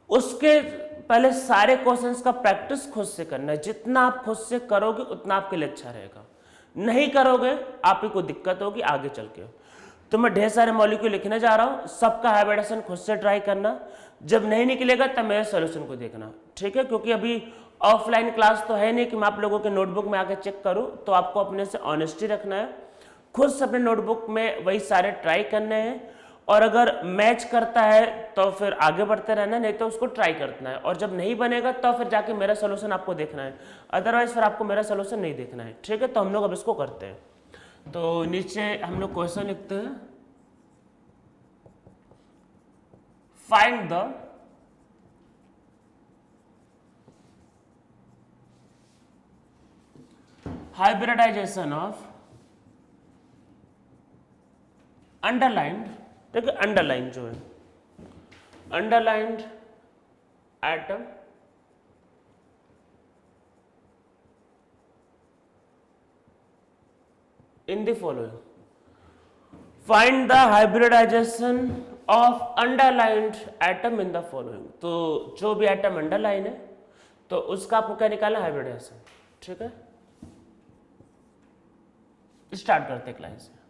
उसके पहले सारे क्वेश्चंस का प्रैक्टिस खुद से करना है। जितना आप खुद से करोगे उतना आपके लिए अच्छा रहेगा। नहीं करोगे आप ही को दिक्कत होगी आगे चल के। तो मैं ढेर सारे मॉलिक्यूल लिखने जा रहा हूं, सबका हाइब्रिडाइजेशन खुद से ट्राई करना। जब नहीं निकलेगा तब मेरे सॉल्यूशन को देखना। ठीक है, क्योंकि अभी ऑफलाइन क्लास तो है नहीं कि मैं आप लोगों के नोटबुक में आके चेक करूं, तो आपको अपने से ऑनेस्टी रखना है, खुद से अपने नोटबुक में वही सारे ट्राई करने हैं। और अगर मैच करता है तो फिर आगे बढ़ते रहना, नहीं तो उसको ट्राई करना है। और जब नहीं बनेगा तो फिर जाके मेरा सोल्यूशन आपको देखना है, अदरवाइज फिर आपको मेरा सोल्यूशन नहीं देखना है। ठीक है, तो हम लोग अब इसको करते हैं। तो नीचे हम लोग क्वेश्चन लिखते हैं, find the hybridization of underlined, देखिए अंडरलाइन जो है, underlined atom in the following. Find the hybridization of underlined atom in the following. तो जो भी एटम अंडरलाइन है तो उसका आपको क्या निकालना, हाइब्रिडाइजेशन। ठीक है, स्टार्ट करते हैं क्लास से।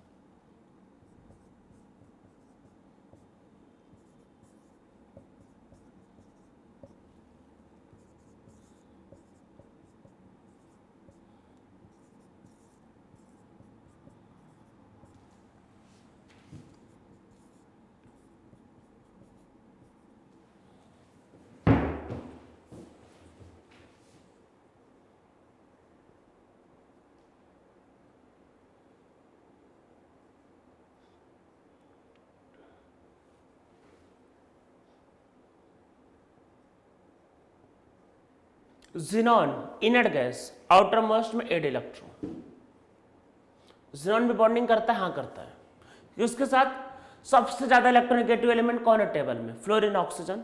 Xenon inert gas, outer most में 8 इलेक्ट्रॉन। Xenon भी बॉन्डिंग करता है, हाँ करता है। उसके साथ सबसे ज्यादा इलेक्ट्रोनेगेटिव एलिमेंट कौन है टेबल में, फ्लोरीन ऑक्सीजन।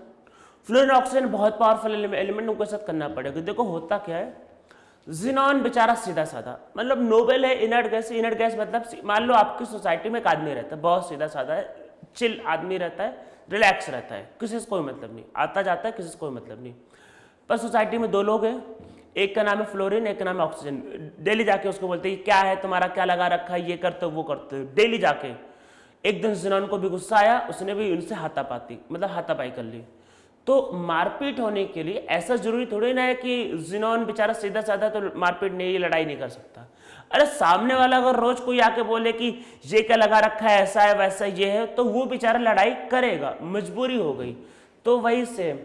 फ्लोरीन ऑक्सीजन बहुत पावरफुल एलिमेंट, उनके साथ करना पड़ेगा। देखो होता क्या है, Xenon बेचारा सीधा साधा, मतलब नोबेल है, इनर्ट गैस। इनर्ट गैस मतलब मान लो आपकी सोसाइटी में एक आदमी रहता है, बहुत सीधा साधा है, चिल आदमी रहता है, रिलैक्स रहता है, किसी से कोई मतलब नहीं, आता जाता है, किसी से कोई मतलब नहीं। पर सोसाइटी में 2 लोग हैं, एक का नाम है फ्लोरीन, एक का नाम है ऑक्सीजन। डेली जाके उसको बोलते हैं क्या है तुम्हारा, क्या लगा रखा है, ये करते हो वो करते हो, डेली जाके। एक दिन Xenon को भी गुस्सा आया, उसने भी उनसे हाथापाती मतलब हाथापाई कर ली। तो मारपीट होने के लिए ऐसा जरूरी थोड़ी ना है कि Xenon बेचारा सीधा साधा तो मारपीट नहीं, लड़ाई नहीं कर सकता। अरे सामने वाला अगर रोज कोई आके बोले कि ये क्या लगा रखा है, ऐसा है वैसा ये है, तो वो बेचारा लड़ाई करेगा, मजबूरी हो गई। तो वही सेम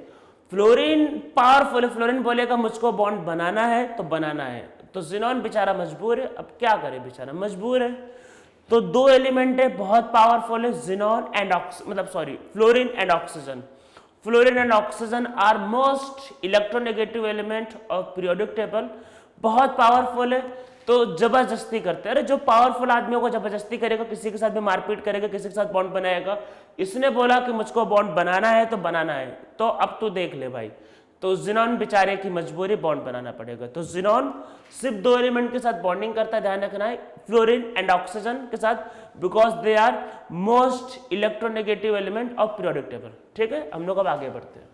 फ्लोरीन पावरफुल है, फ्लोरीन बोलेगा मुझको बॉन्ड बनाना है तो बनाना है। तो Xenon बेचारा मजबूर है, अब क्या करे बेचारा मजबूर है। तो 2 एलिमेंट है बहुत पावरफुल है, Xenon and fluorine and oxygen. Fluorine and oxygen are most electronegative element of periodic table, बहुत पावरफुल है। तो जबरदस्ती करते हैं, अरे जो पावरफुल आदमियों को जबरदस्ती करेगा, किसी के साथ भी मारपीट करेगा, किसी के साथ बॉन्ड बनाएगा। इसने बोला कि मुझको बॉन्ड बनाना है तो बनाना है, तो अब तू देख ले भाई। तो जिनॉन बेचारे की मजबूरी बॉन्ड बनाना पड़ेगा। तो जिनॉन सिर्फ दो एलिमेंट के साथ बॉन्डिंग करता है, ध्यान रखना है, फ्लोरीन एंड ऑक्सीजन के साथ, because they are most electronegative element of periodic table. ठीक है, हम लोग अब आगे बढ़ते हैं।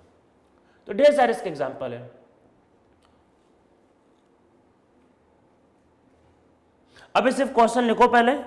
तो ढेर सारे इसके एग्जाम्पल है। अभी सिर्फ क्वेश्चन लिखो पहले।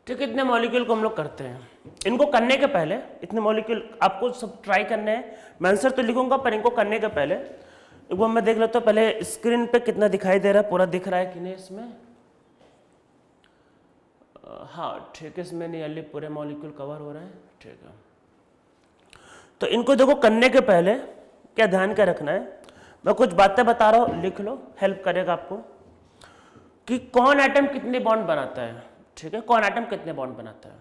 ठीक है, इतने मॉलिक्यूल को हम लोग करते हैं। इनको करने के पहले इतने मॉलिक्यूल आपको सब ट्राई करने हैं। मैं आंसर तो लिखूंगा, पर इनको करने के पहले एक बार मैं देख लेता हूँ पहले स्क्रीन पे कितना दिखाई दे रहा है, पूरा दिख रहा है कि नहीं इसमें। हाँ ठीक है, इसमें नियरली पूरे मॉलिक्यूल कवर हो रहे हैं। ठीक है, तो इनको देखो करने के पहले क्या ध्यान क्या रखना है, मैं कुछ बातें बता रहा हूँ, लिख लो, हेल्प करेगा आपको कि कौन एटम कितने बॉन्ड बनाता है। ठीक है, कौन एटम कितने बॉन्ड बनाता है।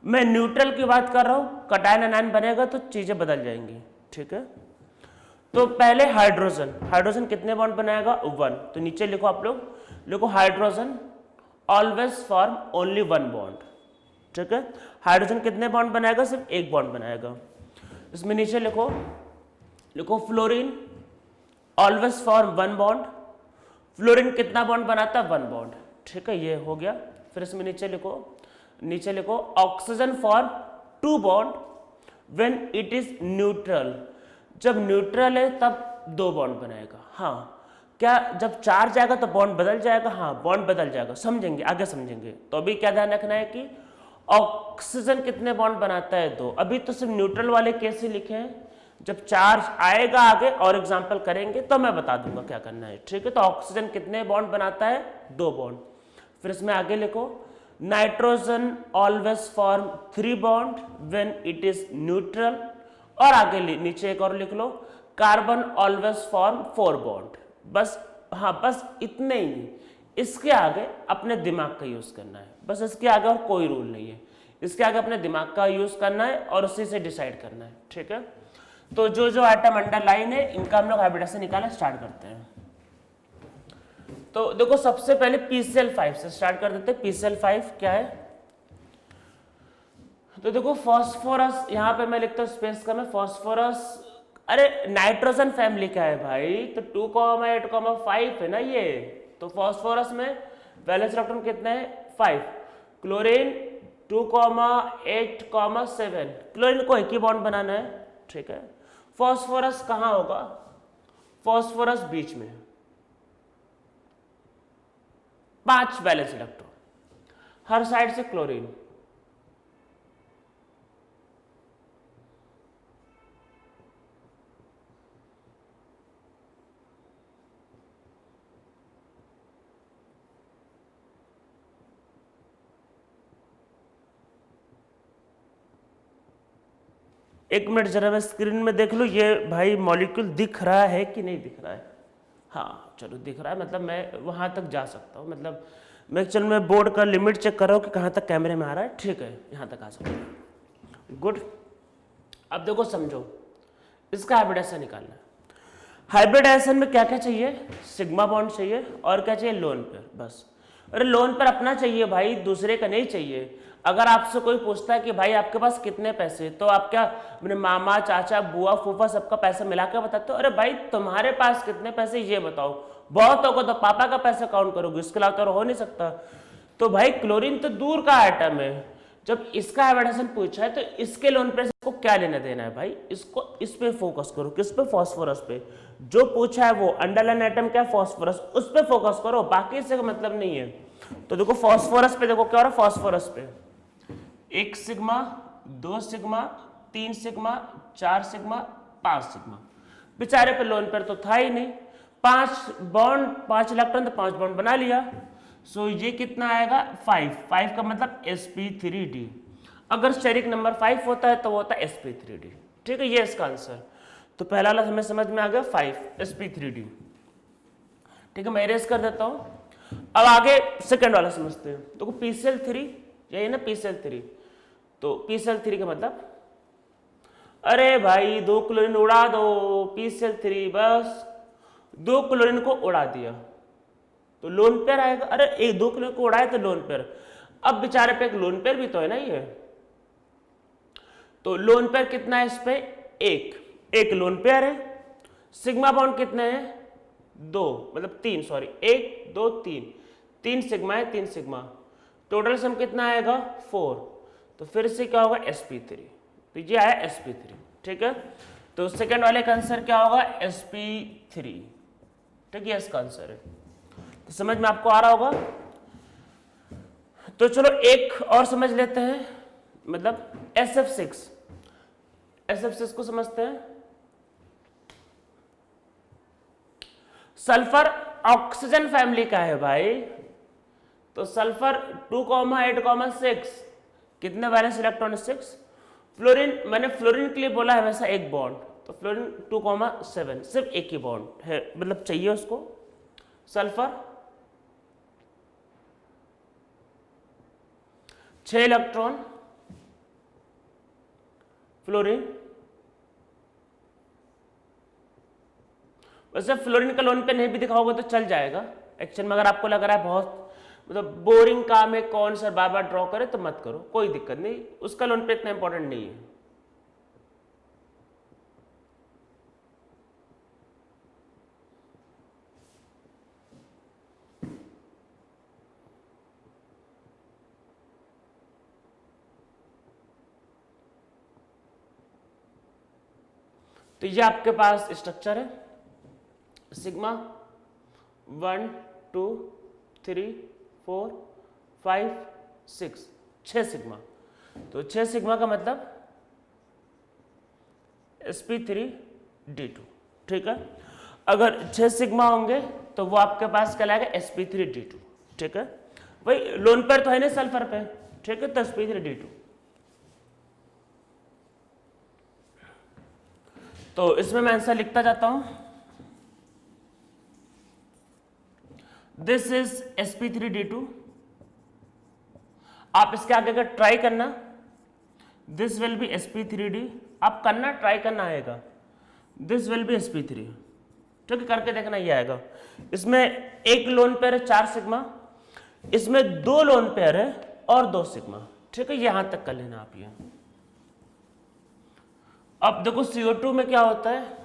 मैं न्यूट्रल की बात कर रहा हूं, कटायन आयन बनेगा तो चीजें बदल जाएंगी। ठीक है, तो पहले हाइड्रोजन, हाइड्रोजन कितने बॉन्ड बनाएगा, 1। तो नीचे लिखो आप लोग, लिखो hydrogen always form only 1 bond. ठीक है, हाइड्रोजन कितने बॉन्ड बनाएगा, सिर्फ 1 बॉन्ड बनाएगा। इसमें नीचे लिखो, लिखो fluorine always form 1 bond. Fluorine कितना बॉन्ड बनाता है, 1 बॉन्ड। ठीक है, ये हो गया। फिर इसमें नीचे लिखो oxygen form 2 bond when it is neutral. जब न्यूट्रल है तब 2 बॉन्ड बनाएगा। हाँ, क्या जब चार्ज आएगा तो बॉन्ड बदल जाएगा, हाँ बॉन्ड बदल जाएगा, समझेंगे आगे समझेंगे। तो अभी क्या ध्यान रखना है कि ऑक्सीजन कितने बॉन्ड बनाता है, 2। अभी तो सिर्फ न्यूट्रल वाले केस ही लिखे हैं, जब चार्ज आएगा आगे और एग्जाम्पल करेंगे तो मैं बता दूंगा क्या करना है। ठीक है, तो ऑक्सीजन कितने बॉन्ड बनाता है, 2 बॉन्ड। फिर इसमें आगे लिखो nitrogen always form 3 bond when it is neutral. और आगे नीचे एक और लिख लो, कार्बन ऑलवेज फॉर्म 4 बॉन्ड। बस, हाँ बस इतने ही। इसके आगे अपने दिमाग का यूज करना है, बस इसके आगे और कोई रूल नहीं है। इसके आगे अपने दिमाग का यूज करना है और उसी से डिसाइड करना है। ठीक है, तो जो जो आइटम अंडरलाइन है इनका हम लोग हाइब्रिडाइजेशन निकालना स्टार्ट करते हैं। तो देखो सबसे पहले PCl5 से स्टार्ट कर देते हैं। PCl5 क्या है, तो देखो फॉस्फोरस, यहां पे मैं लिखता हूं स्पेस का मैं फॉस्फोरस। अरे नाइट्रोजन फैमिली का है भाई, तो 2,8,5 है ना ये। तो फॉस्फोरस में वैलेंस इलेक्ट्रॉन कितने हैं, 5। क्लोरीन 2,8,7। क्लोरीन को एक ही बॉन्ड बनाना है। ठीक है, फॉस्फोरस कहां होगा, फॉस्फोरस बीच में, 5 वैलेंस इलेक्ट्रॉन हर साइड से। क्लोरीन एक मिनट जरा मैं स्क्रीन में देख लूँ ये भाई मॉलिक्यूल दिख रहा है कि नहीं दिख रहा है। हाँ चलो दिख रहा है, मतलब मैं वहाँ तक जा सकता हूँ, मतलब मैं बोर्ड का लिमिट चेक कर रहा हूँ कि कहाँ तक कैमरे में आ रहा है। ठीक है, यहाँ तक आ सकता हूँ। गुड। अब देखो समझो, इसका हाइब्रिडाइजेशन निकालना है। हाइब्रिडाइजेशन में क्या क्या चाहिए? सिग्मा बॉन्ड चाहिए और क्या चाहिए? Lone pair. बस। अरे लोन पेयर अपना चाहिए भाई, दूसरे का नहीं चाहिए। अगर आपसे कोई पूछता है कि भाई आपके पास कितने पैसे, तो आप क्या अपने मामा चाचा बुआ फूफा सबका पैसा मिला के बताते हो? अरे भाई तुम्हारे पास कितने पैसे ये बताओ। बहुत होगा तो पापा का पैसा काउंट करोगे, इसके अलावा तो हो नहीं सकता। तो भाई क्लोरीन तो दूर का आइटम है। जब इसका हाइब्रिडाइजेशन पूछा है तो इसके लोन पेयर को क्या लेना देना है भाई? इसको इस पे फोकस करो। किस पे? फास्फोरस पे। जो पूछा है वो अंडरलाइन आइटम क्या है? फास्फोरस। उस पे फोकस करो, बाकी से मतलब नहीं है। तो देखो फास्फोरस पे देखो क्या हो रहा है। फास्फोरस पे 1 sigma 2 sigma 3 sigma 4 sigma 5 sigma. बेचारे पे लोन पेयर तो था ही नहीं। 5 बॉन्ड 5 इलेक्ट्रॉन, तो 5 बॉन्ड बना लिया। सो ये कितना आएगा? 5 का मतलब sp3d। अगर स्टेरिक नंबर 5 होता है तो वो होता है sp3d। ठीक है, ये इसका आंसर। तो पहला वाला हमें समझ में आ गया 5 sp3d। ठीक है, मैं इरेज कर देता हूं। अब आगे सेकंड वाला समझते हैं। तो PCl3 यही ना, PCl3। तो PCl3 का मतलब, अरे भाई 2 क्लोरीन उड़ा दो, PCl3 बस 2 क्लोरीन को उड़ा दिया तो लोन पेयर आएगा। अरे 1-2 क्लोरीन को उड़ाए तो लोन पेयर। अब बेचारे पे एक लोन पेयर भी तो है ना ये। तो लोन पेयर कितना है इस पे? एक लोन पेयर है। सिग्मा बॉन्ड कितने हैं? 2, मतलब 3, सॉरी 1 2 3 सिग्मा है, 3 सिग्मा। टोटल सम कितना आएगा? 4। तो फिर से क्या होगा? sp3। तो ये आया sp3। ठीक है, तो सेकंड वाले का आंसर क्या होगा? sp3। ठीक है, इसका आंसर है। तो समझ में आपको आ रहा होगा। तो चलो एक और समझ लेते हैं, मतलब SF6 को समझते हैं। सल्फर ऑक्सीजन फैमिली का है भाई। तो सल्फर 2,8,6 कितने वैलेंस इलेक्ट्रॉन? 6। फ्लोरीन, मैंने फ्लोरीन के लिए बोला है वैसा एक बॉन्ड, तो फ्लोरीन 2,7 सिर्फ एक ही बॉन्ड है, मतलब चाहिए उसको। Sulphur 6 electron. फ्लोरीन, वैसे फ्लोरीन का लोन पे नहीं भी दिखाओगे तो चल जाएगा एक्शन में। अगर आपको लग रहा है बहुत मतलब बोरिंग काम है, कौन सा बार बार ड्रॉ करे, तो मत करो, कोई दिक्कत नहीं, उसका लोन पे इतना इंपॉर्टेंट नहीं है। तो ये आपके पास स्ट्रक्चर है। Sigma 1 2 3 4 5 6, 6 sigma. तो 6 सिग्मा का मतलब sp3d2। ठीक है, अगर 6 सिग्मा होंगे तो वो आपके पास कहलाएगा sp3d2। ठीक है, भाई लोन पेयर तो है नहीं सल्फर पे। ठीक है, तो sp3d2। तो इसमें मैं आंसर लिखता जाता हूं। This is sp3d2। आप इसके आगे अगर ट्राई करना, दिस विल बी sp3d। आप करना, ट्राई करना आएगा, दिस विल बी sp3। ठीक है, करके देखना ये आएगा। इसमें एक लोन पेयर है 4 सिग्मा, इसमें 2 लोन पेयर है और 2 सिग्मा। ठीक है, यहां तक कर लेना आप ये। अब देखो CO2 में क्या होता है,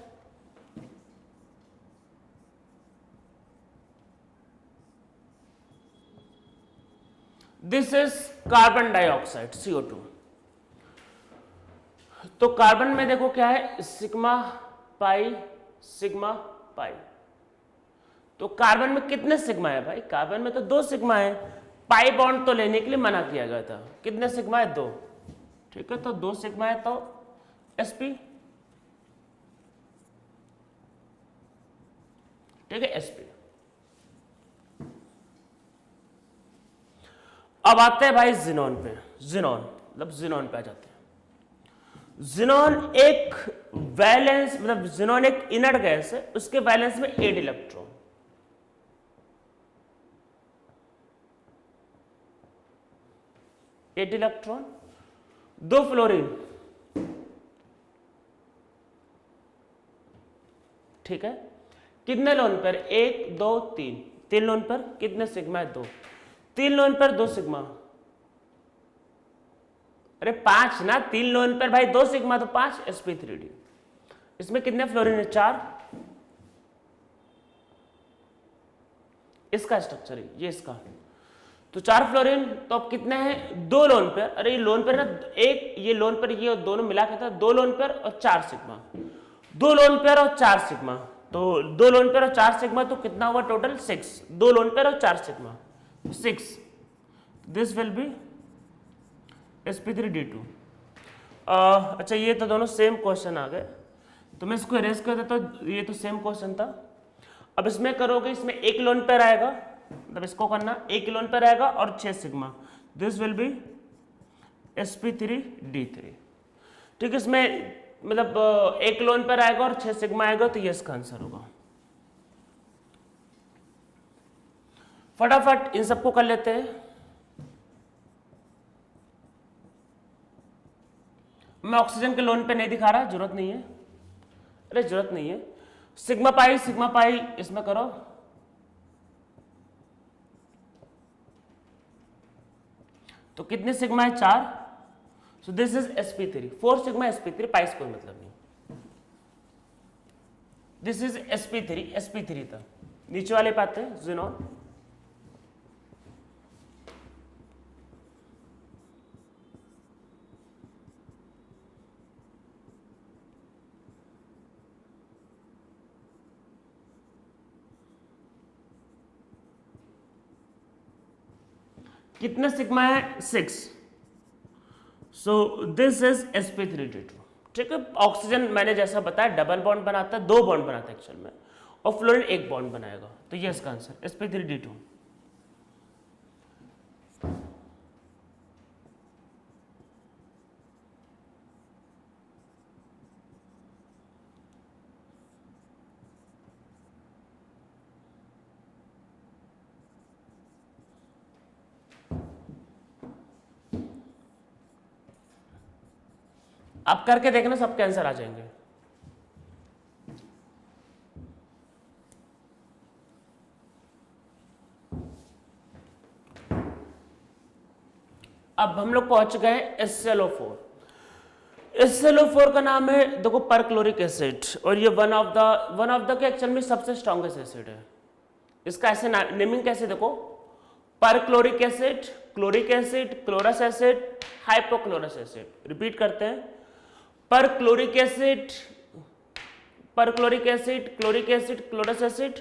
this is carbon dioxide CO2। तो कार्बन में देखो क्या है, सिग्मा पाई सिग्मा पाई। तो कार्बन में कितने सिग्मा है भाई? कार्बन में तो 2 सिग्मा है। पाई बॉन्ड तो लेने के लिए मना किया गया था। कितने सिग्मा है? 2। ठीक है, तो 2 सिग्मा है तो sp। ठीक है, sp। अब आते हैं भाई जिनॉन पे। जिनॉन मतलब जिनॉन पे आ जाते हैं। जिनॉन एक वैलेंस मतलब जिनॉन एक इनर्ट गैस है, उसके वैलेंस में 8 इलेक्ट्रॉन, दो फ्लोरीन, ठीक है, कितने लोन पर, 1 2 3, 3 लोन पर कितने सिग्मा है, 2, 3 लोन पर 2 सिग्मा, अरे 5 ना, 3 लोन पर भाई 2 सिग्मा तो 5 sp3d। इसमें कितने फ्लोरीन है, 4, इसका स्ट्रक्चर है ये, इसका तो 4 फ्लोरीन, तो अब कितने हैं, 2 लोन पेयर, अरे ये लोन पेयर ना, एक ये लोन पेयर, ये दोनों मिला के था 2 लोन पेयर और 4 सिग्मा, 2 लोन पेयर और 4 सिग्मा, तो 2 लोन पेयर और 4 सिग्मा, तो कितना हुआ टोटल, 6, 2 लोन पेयर और 4 sigma, 6, this will be sp3d2। अच्छा ये तो दोनों सेम क्वेश्चन आ गए, तो मैं इसको इरेज कर देता हूं, ये तो सेम क्वेश्चन था। अब इसमें करोगे, इसमें 1 लोन पेयर आएगा, मतलब इसको करना 1 लोन पेयर आएगा और 6 sigma, this will be sp3d3, ठीक है। इसमें मतलब 1 लोन पेयर आएगा और 6 सिग्मा आएगा, तो ये इसका आंसर होगा। फटाफट इन सबको कर लेते हैं। मैं ऑक्सीजन के लोन पे नहीं दिखा रहा, जरूरत नहीं है, अरे जरूरत नहीं है। सिग्मा पाई इसमें करो, तो कितने सिग्मा है, 4, so this is sp3, 4 sigma sp3, पाई से कोई मतलब नहीं, दिस इज sp3 था, नीचे वाले पाते हैं जिनॉन, कितने सिग्मा है, 6, सो दिस इज sp3d2, ठीक है। ऑक्सीजन मैंने जैसा बताया डबल बॉन्ड बनाता है, 2 बॉन्ड बनाता है एक्चुअल में, और फ्लोरीन 1 बॉन्ड बनाएगा, तो ये इसका आंसर sp3d2। अब करके देखना, सबके आंसर आ जाएंगे। अब हम लोग पहुंच गए SLO4। SLO4 का नाम है देखो परक्लोरिक एसिड, और ये वन ऑफ द के एक्चुअल में सबसे स्ट्रॉन्गेस्ट एसिड है। इसका ऐसे नेमिंग कैसे देखो, perchloric acid, chloric acid, chlorous acid, hypochlorous acid. Repeat करते हैं, perchloric acid, chloric acid, chlorous acid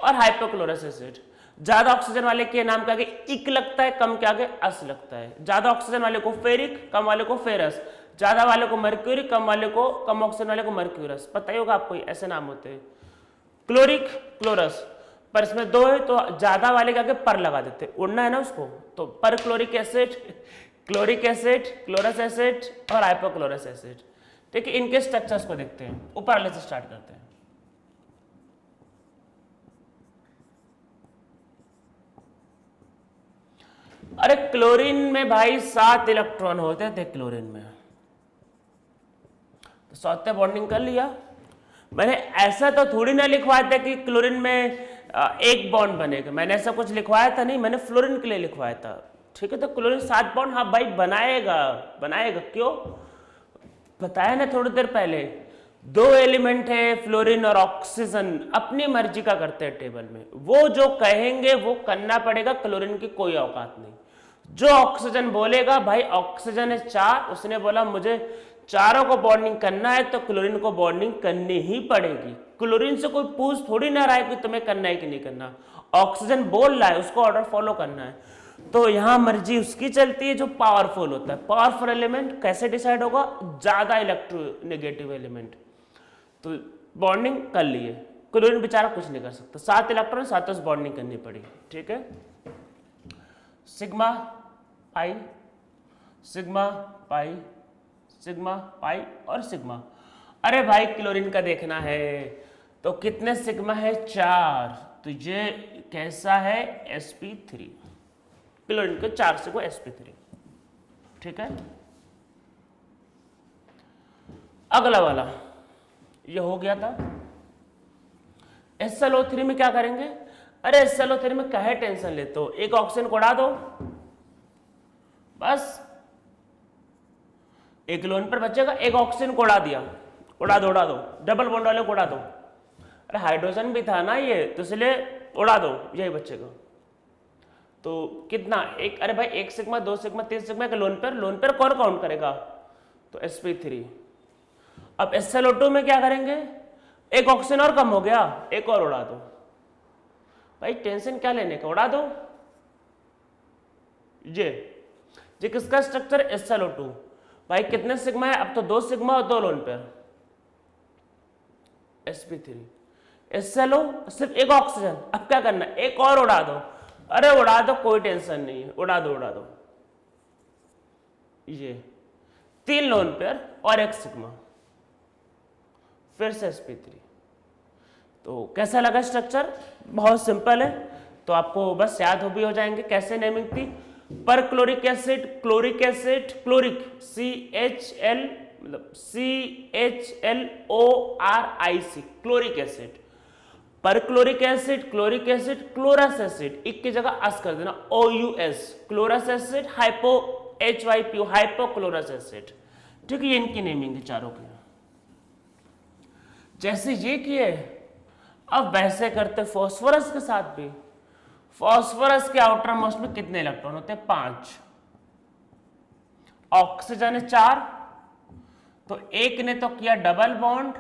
और हाइपोक्लोरस एसिड। ज्यादा ऑक्सीजन वाले के नाम के आगे इक लगता है, कम के आगे अस लगता है। ज्यादा ऑक्सीजन वाले को फेरिक, कम वाले को फेरस, ज्यादा वाले को मर्क्यूरी, कम ऑक्सीजन वाले को मर्क्यूरस। पता ही होगा आपको, ऐसे नाम होते हैं क्लोरिक, क्लोरस, पर इसमें 2 है तो ज्यादा वाले के आगे पर लगा देते, उड़ना है ना उसको, तो perchloric acid, chloric acid, chlorous acid और हाइपोक्लोरस एसिड। ठीक है, इनके स्ट्रक्चर्स को देखते हैं, ऊपर वाले से स्टार्ट करते हैं। अरे क्लोरीन में भाई 7 इलेक्ट्रॉन होते थे क्लोरीन में, तो 7 बॉन्डिंग कर लिया। मैंने ऐसा तो थोड़ी ना लिखवाया था कि क्लोरीन में 1 बॉन्ड बनेगा, मैंने ऐसा कुछ लिखवाया था नहीं, मैंने फ्लोरीन के लिए लिखवाया था। ठीक है, तो क्लोरीन 7 बॉन्ड हाँ भाई बनाएगा, क्यों बताया ना थोड़ी देर पहले। 2 एलिमेंट है फ्लोरीन और ऑक्सीजन, अपनी मर्जी का करते हैं टेबल में, वो जो कहेंगे वो करना पड़ेगा, क्लोरीन की कोई औकात नहीं। जो ऑक्सीजन बोलेगा भाई ऑक्सीजन है 4, उसने बोला मुझे चारों को बॉन्डिंग करना है, तो क्लोरीन को बॉन्डिंग करनी ही पड़ेगी। क्लोरीन से कोई पूछ थोड़ी ना रहा है कि तुम्हें करना है कि नहीं करना, ऑक्सीजन बोल रहा है, उसको ऑर्डर फॉलो करना है। तो यहां मर्जी उसकी चलती है जो पावरफुल होता है। पावरफुल एलिमेंट कैसे डिसाइड होगा, ज्यादा इलेक्ट्रोनेगेटिव एलिमेंट। तो बॉन्डिंग कर लिए, क्लोरीन बेचारा कुछ नहीं कर सकता, 7 इलेक्ट्रॉन 7 बॉन्डिंग करनी पड़ी। ठीक है, sigma pi, sigma pi, sigma pi और सिग्मा। अरे भाई क्लोरीन का देखना है तो कितने सिग्मा है 4, तो ये कैसा है sp3, क्लोरीन के 4 सिग्मा sp3। ठीक है, अगला वाला ये हो गया था। SLO3 में क्या करेंगे? अरे SLO3 में काहे टेंशन लेते हो, एक ऑक्सीजन को उड़ा दो बस, एक लोन पर बचेगा, एक ऑक्सीजन को उड़ा दिया, उड़ा दो डबल बॉन्ड वाले को उड़ा दो। अरे हाइड्रोजन भी था ना ये, तो इसलिए उड़ा दो, यही बचेगा। तो कितना एक, अरे भाई 1 सिग्मा 2 सिग्मा 3 सिग्मा के लोन पर कौन काउंट करेगा? तो sp3। अब SLO2 में क्या करेंगे? एक ऑक्सीजन और कम हो गया, एक और उड़ा दो। भाई टेंशन क्या लेने का, उड़ा दो। ये किसका स्ट्रक्चर? SLO2। भाई कितने सिग्मा है? अब तो 2 सिग्मा और 2 लोन पेयर, sp3। SLO सिर्फ एक ऑक्सीजन, अब क्या करना है? एक और उड़ा दो। अरे उड़ा दो, कोई टेंशन नहीं है, उड़ा दो। ये 3 लोन पेयर और 1 सिग्मा, फिर से sp3। तो कैसा लगा स्ट्रक्चर? बहुत सिंपल है, तो आपको बस याद हो जाएंगे कैसे नेमिंग थी। पर क्लोरिक एसिड, क्लोरिक CHL मतलब CHLORIC, क्लोरिक एसिड। पर क्लोरिक एसिड, क्लोरस एसिड, एक की जगह अस कर देना, OUS, chlorous acid, HYPO, hypochlorous acid. ठीक है, ये इनकी नेमिंग है चारों की। जैसे ये किए, अब वैसे करते फास्फोरस के साथ भी। फास्फोरस के आउटर मोस्ट में कितने इलेक्ट्रॉन होते हैं? 5। ऑक्सीजन है 4, तो एक ने तो किया डबल बॉन्ड,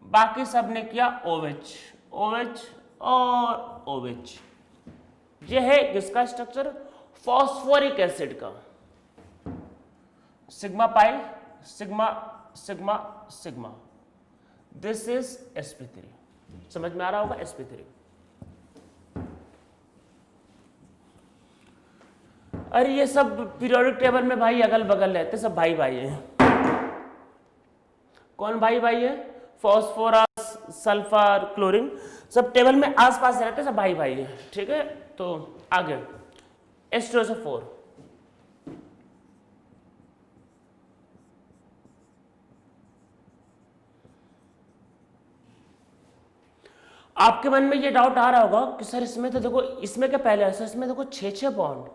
बाकी सब ने किया OH और OH। ये है किसका स्ट्रक्चर? फास्फोरिक एसिड का। Sigma pi, sigma, this is sp3। समझ में आ रहा होगा sp3। अरे ये सब पीरियोडिक टेबल में भाई अगल बगल रहते, सब भाई हैं। कौन भाई है? फास्फोरस, सल्फर, क्लोरीन, सब टेबल में आसपास रहते, सब भाई हैं। ठीक है, तो आगे H2SO4। आपके मन में ये डाउट आ रहा होगा कि सर इसमें तो देखो, इसमें क्या पहले सर इसमें देखो 6 बॉन्ड,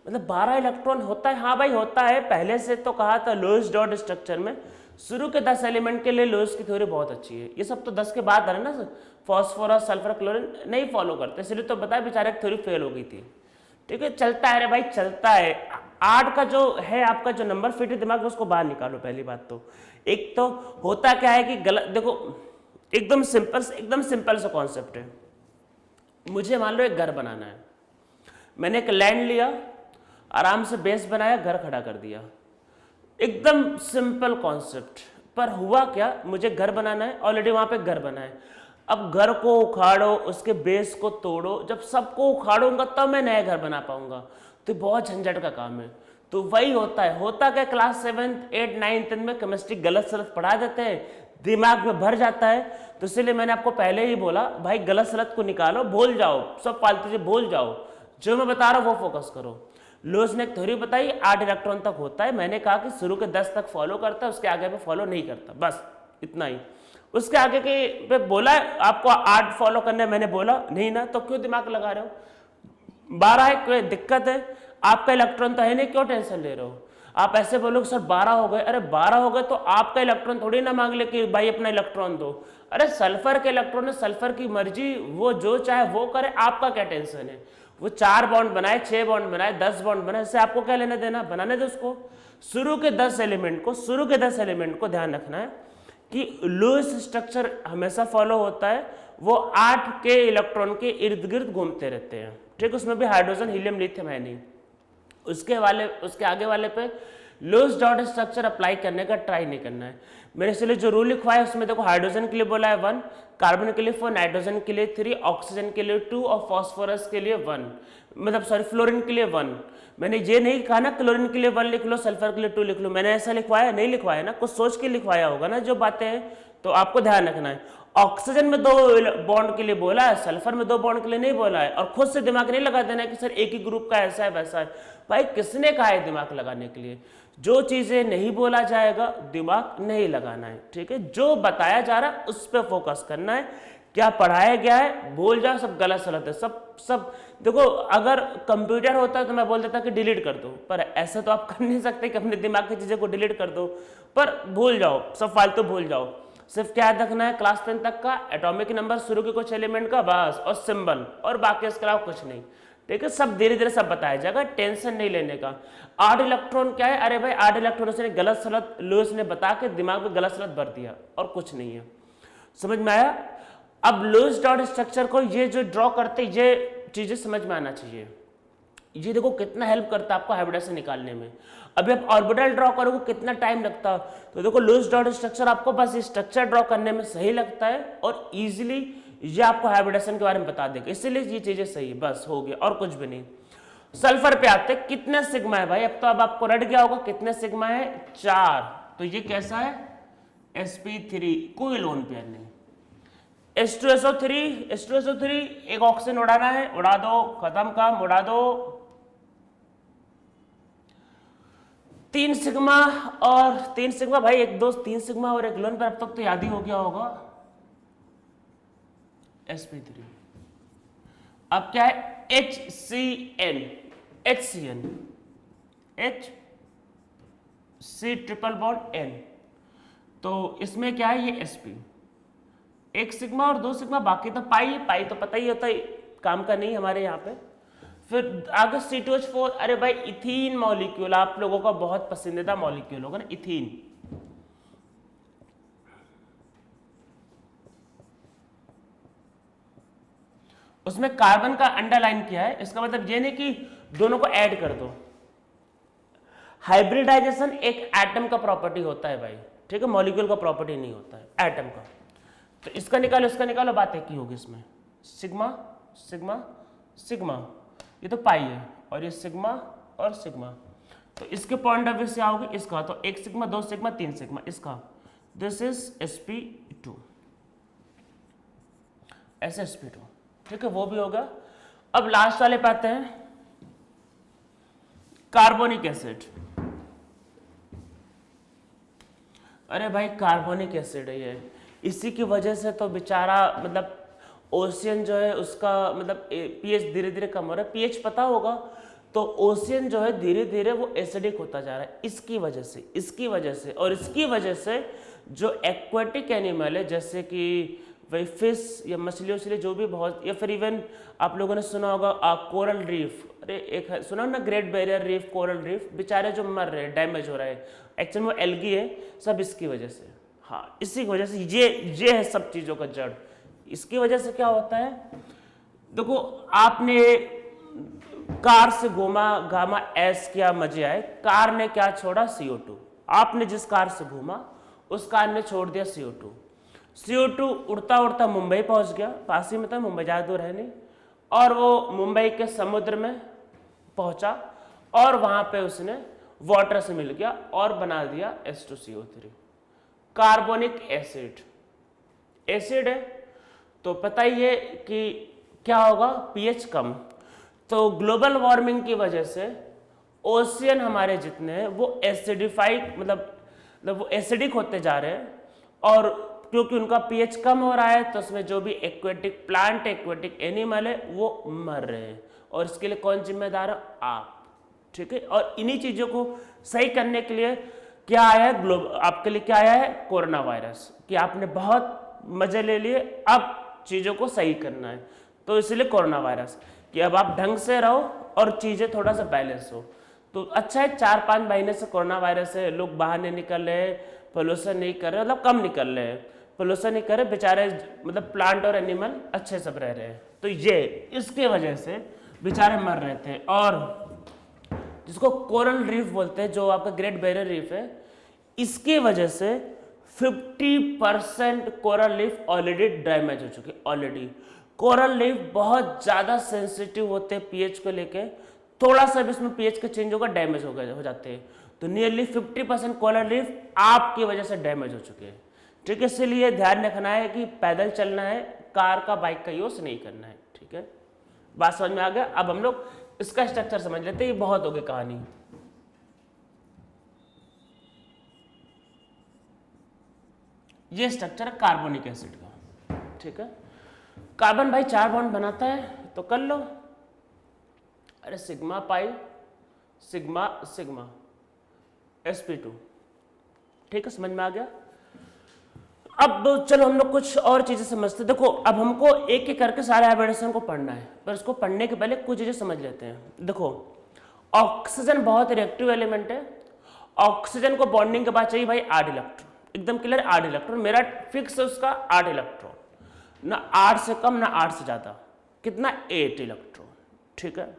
मतलब 12 इलेक्ट्रॉन होता है। हाँ भाई होता है, पहले से तो कहा था लोइस डॉट स्ट्रक्चर में शुरू के 10 एलिमेंट के लिए लोइस की थ्योरी बहुत अच्छी है। ये सब तो 10 के बाद है ना, फास्फोरस, सल्फर, क्लोरीन नहीं फॉलो करते, इसलिए तो बताया बेचारे की थ्योरी फेल हो गई थी। ठीक है, चलता है रे भाई, चलता है। 8 का जो है आपका जो नंबर फिट है दिमाग में, उसको बाहर निकालो। पहली बात तो एक तो होता क्या है कि गलत, देखो एकदम सिंपल सा कॉन्सेप्ट है। मुझे मान लो एक घर बनाना है, मैंने एक लैंड लिया, आराम से बेस बनाया, घर खड़ा कर दिया, एकदम सिंपल कॉन्सेप्ट। पर हुआ क्या, मुझे घर बनाना है, ऑलरेडी वहां पे घर बना है। अब घर को उखाड़ो, उसके बेस को तोड़ो, जब सबको उखाड़ूंगा तब मैं नया घर बना पाऊंगा, तो बहुत झंझट का काम है। तो वही होता क्या, class 7th 8th 9th 10th में केमिस्ट्री गलत सलत पढ़ा देते हैं, दिमाग में भर जाता है। तो इसलिए मैंने आपको पहले ही बोला भाई गलत सलत को निकालो, भूल जाओ, सब फालतू से भूल जाओ, जो मैं बता रहा हूं वो फोकस करो। लोइस ने एक थ्योरी बताई 8 इलेक्ट्रॉन तक होता है, मैंने कहा कि शुरू के 10 तक फॉलो करता है, उसके आगे पे फॉलो नहीं करता, बस इतना ही। उसके आगे के पे बोला आपको 8 फॉलो करने, मैंने बोला नहीं ना, तो क्यों दिमाग लगा रहे हो? 12 है, कोई दिक्कत है? आपका इलेक्ट्रॉन तो है नहीं, क्यों टेंशन ले रहे हो? आप ऐसे बोलोगे सर 12 हो गए, अरे 12 हो गए तो आपका इलेक्ट्रॉन थोड़ी ना मांग ले कि भाई अपना इलेक्ट्रॉन दो। अरे सल्फर के इलेक्ट्रॉन है, सल्फर की मर्जी, वो जो चाहे वो करे, आपका क्या टेंशन है? वो 4 बॉन्ड बनाए, 6 बॉन्ड बनाए, 10 बॉन्ड बनाए, इससे आपको क्या लेना देना? बनाने दो उसको। शुरू के 10 एलिमेंट को ध्यान रखना है कि लुईस स्ट्रक्चर हमेशा फॉलो होता है, वो 8 के इलेक्ट्रॉन के इर्द गिर्द घूमते रहते हैं। ठीक, उसमें भी हाइड्रोजन, हीलियम, लिथियम है नहीं। उसके आगे वाले पे लुईस डॉट स्ट्रक्चर अप्लाई करने का ट्राई नहीं करना है। मेरे इसलिए जो रूल लिखवाया है उसमें देखो हाइड्रोजन के लिए बोला है 1, कार्बन के लिए 4, नाइट्रोजन के लिए 3, ऑक्सीजन के लिए 2 और फास्फोरस के लिए 1, मतलब सॉरी फ्लोरीन के लिए 1। मैंने ये नहीं कहा ना क्लोरीन के लिए 1 लिख लो, सल्फर के लिए 2 लिख लो, मैंने ऐसा लिखवाया नहीं, लिखवाया ना, कुछ सोच के लिखवाया होगा ना जो बातें हैं, तो आपको ध्यान रखना है। ऑक्सीजन में 2 बॉन्ड के लिए बोला है, सल्फर में 2 बॉन्ड के लिए नहीं बोला है, और खुद से दिमाग नहीं लगा देना कि सर एक ही ग्रुप का ऐसा है वैसा है। भाई किसने कहा है दिमाग लगाने के लिए? जो चीजें नहीं बोला जाएगा दिमाग नहीं लगाना है, ठीक है। जो बताया जा रहा है उस पर फोकस करना है, क्या पढ़ाया गया है भूल जाओ, सब गलत सलत है, सब देखो। अगर कंप्यूटर होता है तो मैं बोल देता कि डिलीट कर दो, पर ऐसा तो आप कर नहीं सकते कि अपने दिमाग की चीजें को डिलीट कर दो, पर भूल जाओ, सब फालतू भूल जाओ। सिर्फ क्या रखना है क्लास 10 तक का एटॉमिक नंबर, शुरू के कुछ एलिमेंट का बस, और सिंबल, और बाकी इसके अलावा कुछ नहीं, ठीक है। सब धीरे धीरे सब बताया जाएगा, टेंशन नहीं लेने का। 8 इलेक्ट्रॉन क्या है? अरे भाई 8 इलेक्ट्रॉन से गलत सलत लुईस ने बता के दिमाग में गलत सलत भर दिया, और कुछ नहीं है। समझ में आया? अब लुईस डॉट स्ट्रक्चर को ये जो ड्रॉ करते ये चीजें समझ में आना चाहिए। ये देखो कितना हेल्प करता है आपको हाइब्रिडाइजेशन निकालने में। अभी आप ऑर्बिटल ड्रॉ करोगे कितना टाइम लगता है, तो देखो लुईस डॉट स्ट्रक्चर आपको बस स्ट्रक्चर ड्रॉ करने में सही लगता है, और इजीली ये आपको हाइब्रिडाइजेशन के बारे में बता देगा, इसलिए ये चीजें सही है, बस हो गया और कुछ भी नहीं। सल्फर पे आते कितने सिग्मा है भाई? अब आपको रट गया होगा कितने सिग्मा है, 4। तो ये कैसा है? sp3, कोई लोन पेयर नहीं। H2SO3 एक ऑक्सीजन उड़ाना है, उड़ा दो, खत्म काम, उड़ा दो। 3 सिग्मा और 3 सिग्मा भाई, एक दो 3 सिग्मा और एक लोन पेयर, अब तक तो याद ही हो गया होगा, sp3। अब क्या है? HCN, HC triple bond N, तो इसमें क्या है? ये sp, 1 सिग्मा और 2 सिग्मा, बाकी तो पाई तो पता ही होता है, काम का नहीं हमारे यहाँ पे। फिर आगे C2H4, अरे भाई इथीन मॉलिक्यूल आप लोगों का बहुत पसंदीदा मॉलिक्यूल होगा ना, इथीन। उसमें कार्बन का अंडरलाइन किया है, इसका मतलब ये नहीं कि दोनों को ऐड कर दो। हाइब्रिडाइजेशन एक एटम का प्रॉपर्टी होता है भाई, ठीक है, मॉलिक्यूल का प्रॉपर्टी नहीं होता है, एटम का। तो इसका निकालो, बात एक ही होगी इसमें, सिग्मा सिग्मा सिग्मा, ये तो पाई है, और ये सिग्मा और सिग्मा, तो इसके पॉइंट ऑफ व्यू से आओगे इसका, तो 1 सिग्मा 2 सिग्मा 3 सिग्मा, इसका दिस इज sp2, ऐसे sp2, ठीक है, वो भी होगा। अब लास्ट वाले पे आते हैं, कार्बोनिक एसिड। अरे भाई कार्बोनिक एसिड है ये, इसी की वजह से तो बेचारा मतलब ओशियन जो है उसका मतलब पीएच धीरे धीरे कम हो रहा है। पीएच पता होगा तो ओशियन जो है धीरे धीरे वो एसिडिक होता जा रहा है, इसकी वजह से और इसकी वजह से जो एक्वाटिक एनिमल है जैसे कि वही फिश या मछली उछली जो भी बहुत, या फिर इवन आप लोगों ने सुना होगा कोरल रीफ, अरे एक है सुना ना, great barrier reef, coral reef, बेचारे जो मर रहे हैं, डैमेज हो रहा है, एक्चुअली वो एल्गी है, सब इसकी वजह से। हाँ, इसी की वजह से ये है सब चीज़ों का जड़। इसकी वजह से क्या होता है, देखो आपने कार से गामा एस किया, मजे आए, कार ने क्या छोड़ा? CO2। आपने जिस कार से घूमा उस कार ने छोड़ दिया CO2 उड़ता उड़ता मुंबई पहुंच गया, पास ही में था, मुंबई ज़्यादा दूर है नहीं, और वो मुंबई के समुद्र में पहुंचा और वहां पे उसने वाटर से मिल गया और बना दिया H2CO3, कार्बोनिक एसिड है। तो पता ही है कि क्या होगा, पीएच कम। तो ग्लोबल वार्मिंग की वजह से ओशियन हमारे जितने हैं वो एसिडिफाइड मतलब वो एसिडिक होते जा रहे हैं, और क्योंकि उनका पीएच कम हो रहा है तो उसमें जो भी एक्वेटिक प्लांट, एक्वेटिक एनिमल है वो मर रहे हैं, और इसके लिए कौन जिम्मेदार है? आप, ठीक है। और इन्हीं चीज़ों को सही करने के लिए क्या आया है आपके लिए, क्या आया है? कोरोना वायरस, कि आपने बहुत मजे ले लिए, अब चीज़ों को सही करना है, तो इसलिए कोरोना वायरस, कि अब आप ढंग से रहो और चीज़ें थोड़ा सा बैलेंस हो। तो अच्छा है 4-5 महीने से कोरोना वायरस है, लोग बाहर नहीं निकल रहे, पोल्यूशन नहीं कर रहे, मतलब कम निकल रहे हैं, पोल्यूशन नहीं कर रहे, बेचारे मतलब प्लांट और एनिमल अच्छे सब रह रहे हैं। तो ये इसके वजह से बेचारे मर रहे थे। और जिसको कोरल रीफ बोलते हैं, जो आपका ग्रेट बैरियर रीफ है, इसकी वजह से 50% कोरल लीफ ऑलरेडी डैमेज हो चुके, ऑलरेडी। कोरल लीफ बहुत ज़्यादा सेंसिटिव होते हैं पीएच को लेके, थोड़ा सा भी इसमें पीएच का चेंज होगा डैमेज हो जाते हैं। तो नियरली 50% कोरल लीफ आपकी वजह से डैमेज हो चुके हैं, ठीक है। इसलिए ध्यान रखना है कि पैदल चलना है, कार का बाइक का यूज नहीं करना है, ठीक है। बात समझ में आ गया। अब हम लोग इसका स्ट्रक्चर समझ लेते हैं, ये बहुत हो गई कहानी। ये स्ट्रक्चर है कार्बोनिक एसिड का, ठीक है। कार्बन भाई 4 बॉन्ड बनाता है तो कर लो, अरे sigma pi sigma sigma sp2, ठीक है, समझ में आ गया। अब चलो हम लोग कुछ और चीजें समझते हैं। देखो अब हमको एक एक करके सारे हाइब्रिडेशन को पढ़ना है, पर इसको पढ़ने के पहले कुछ चीजें समझ लेते हैं। देखो ऑक्सीजन बहुत रिएक्टिव एलिमेंट है, ऑक्सीजन को बॉन्डिंग के बाद चाहिए भाई 8 इलेक्ट्रॉन, एकदम क्लियर 8 इलेक्ट्रॉन, मेरा फिक्स है उसका 8 इलेक्ट्रॉन, ना 8 से कम ना 8 से ज्यादा, कितना 8 इलेक्ट्रॉन, ठीक है।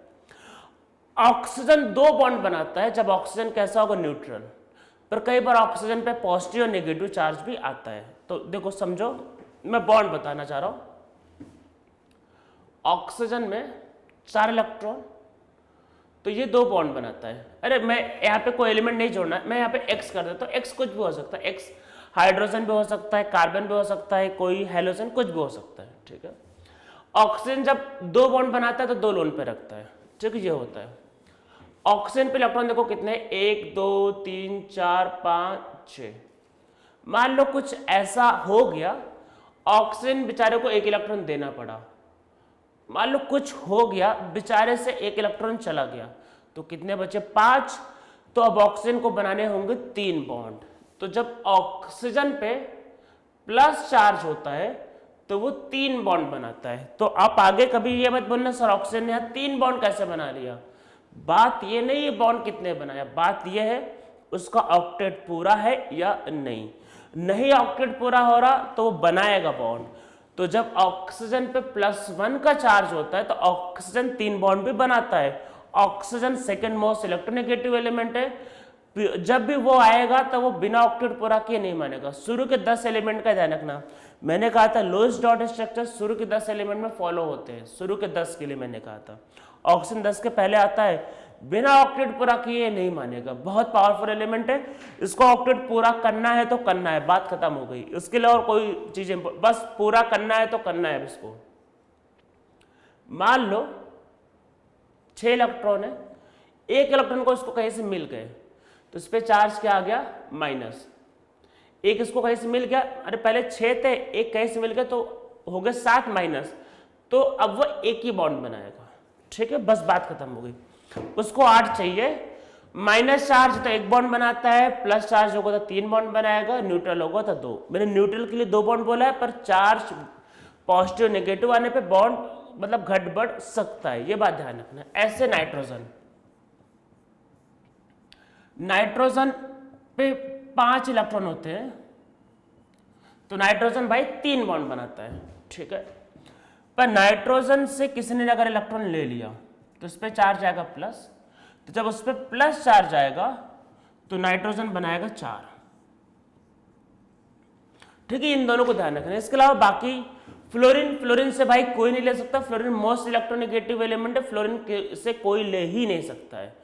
ऑक्सीजन 2 बॉन्ड बनाता है जब ऑक्सीजन कैसा होगा, न्यूट्रल, पर कई बार ऑक्सीजन पे पॉजिटिव और नेगेटिव चार्ज भी आता है। तो देखो समझो, मैं बॉन्ड बताना चाह रहा हूं। ऑक्सीजन में 4 इलेक्ट्रॉन, तो ये 2 बॉन्ड बनाता है। अरे मैं यहाँ पे कोई एलिमेंट नहीं जोड़ना, मैं यहाँ पे एक्स कर देता हूँ, एक्स कुछ भी हो सकता है, एक्स हाइड्रोजन भी हो सकता है, कार्बन भी हो सकता है, कोई हेलोजन, कुछ भी हो सकता है, ठीक है। ऑक्सीजन जब 2 बॉन्ड बनाता है तो 2 लोन पे रखता है, ठीक है, ये होता है। ऑक्सीजन पे इलेक्ट्रॉन देखो कितने, 1 2 3 4 5 6। मान लो कुछ ऐसा हो गया, ऑक्सीजन बेचारे को 1 इलेक्ट्रॉन देना पड़ा, मान लो कुछ हो गया, बेचारे से 1 इलेक्ट्रॉन चला गया, तो कितने बचे, 5। तो अब ऑक्सीजन को बनाने होंगे 3 बॉन्ड। तो जब ऑक्सीजन पे प्लस चार्ज होता है तो वो 3 बॉन्ड बनाता है। तो आप आगे कभी ये मत बोलना सर ऑक्सीजन ने यहाँ 3 बॉन्ड कैसे बना लिया, बात ये नहीं है बॉन्ड कितने बनाया, बात ये है उसका ऑक्टेट पूरा है या नहीं। नहीं ऑक्टेट पूरा हो रहा तो वो बनाएगा बॉन्ड। तो जब ऑक्सीजन पे +1 का चार्ज होता है तो ऑक्सीजन 3 बॉन्ड भी बनाता है। Oxygen second most electronegative element है, जब भी वो आएगा तो वो बिना ऑक्टेट पूरा किए नहीं मानेगा। शुरू के 10 एलिमेंट का ध्यान रखना, मैंने कहा था लोएस्ट डॉट स्ट्रक्चर शुरू के 10 एलिमेंट में फॉलो होते हैं, शुरू के 10 के लिए मैंने कहा था। ऑक्सीजन 10 के पहले आता है, बिना ऑक्टेट पूरा किए नहीं मानेगा, बहुत पावरफुल एलिमेंट है, इसको ऑक्टेट पूरा करना है तो करना है, बात खत्म हो गई। उसके लिए और कोई चीज बस पूरा करना है तो करना है इसको। मान लो 6 इलेक्ट्रॉन है, 1 इलेक्ट्रॉन को इसको कहीं से मिल गए तो इस पे चार्ज क्या आ गया, माइनस। 1 इसको कहीं से मिल गया, अरे पहले 6 थे, 1 कहीं से मिल गया तो हो गए 7 माइनस, तो अब वो 1 ही बॉन्ड बनाएगा, ठीक है, बस बात खत्म हो गई। उसको 8 चाहिए, माइनस चार्ज तो 1 बॉन्ड बनाता है, प्लस चार्ज होगा तो 3 बॉन्ड बनाएगा, न्यूट्रल होगा तो 2। मैंने न्यूट्रल के लिए 2 बॉन्ड बोला है, पर चार्ज पॉजिटिव नेगेटिव आने पे बॉन्ड मतलब घट बढ़ सकता है, ये बात ध्यान रखना। ऐसे नाइट्रोजन पे 5 इलेक्ट्रॉन होते हैं, तो नाइट्रोजन भाई 3 बॉन्ड बनाता है, ठीक है। पर नाइट्रोजन से किसी ने अगर इलेक्ट्रॉन ले लिया तो उस पर चार्ज आएगा प्लस, तो जब उस पर प्लस चार्ज आएगा तो नाइट्रोजन बनाएगा 4, ठीक है। इन दोनों को ध्यान रखना है। इसके अलावा बाकी फ्लोरीन से भाई कोई नहीं ले सकता, फ्लोरीन मोस्ट इलेक्ट्रोनेगेटिव एलिमेंट है, फ्लोरीन से कोई ले ही नहीं सकता है।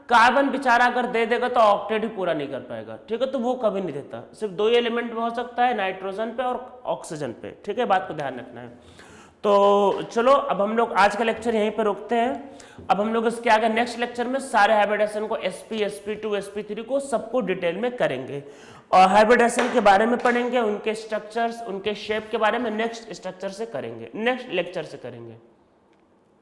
कार्बन बेचारा अगर दे देगा तो ऑक्टेट ही पूरा नहीं कर पाएगा, ठीक है, तो वो कभी नहीं देता। सिर्फ 2 ही एलिमेंट में हो सकता है, नाइट्रोजन पे और ऑक्सीजन पे, ठीक है, बात को ध्यान रखना है। तो चलो अब हम लोग आज का लेक्चर यहीं पे रोकते हैं। अब हम लोग इसके आगे नेक्स्ट लेक्चर में सारे हाइब्रिडेशन को sp, sp2, sp3 को सबको डिटेल में करेंगे और हाइब्रिडेशन के बारे में पढ़ेंगे, उनके स्ट्रक्चर्स, उनके शेप के बारे में नेक्स्ट स्ट्रक्चर से करेंगे, नेक्स्ट लेक्चर से करेंगे।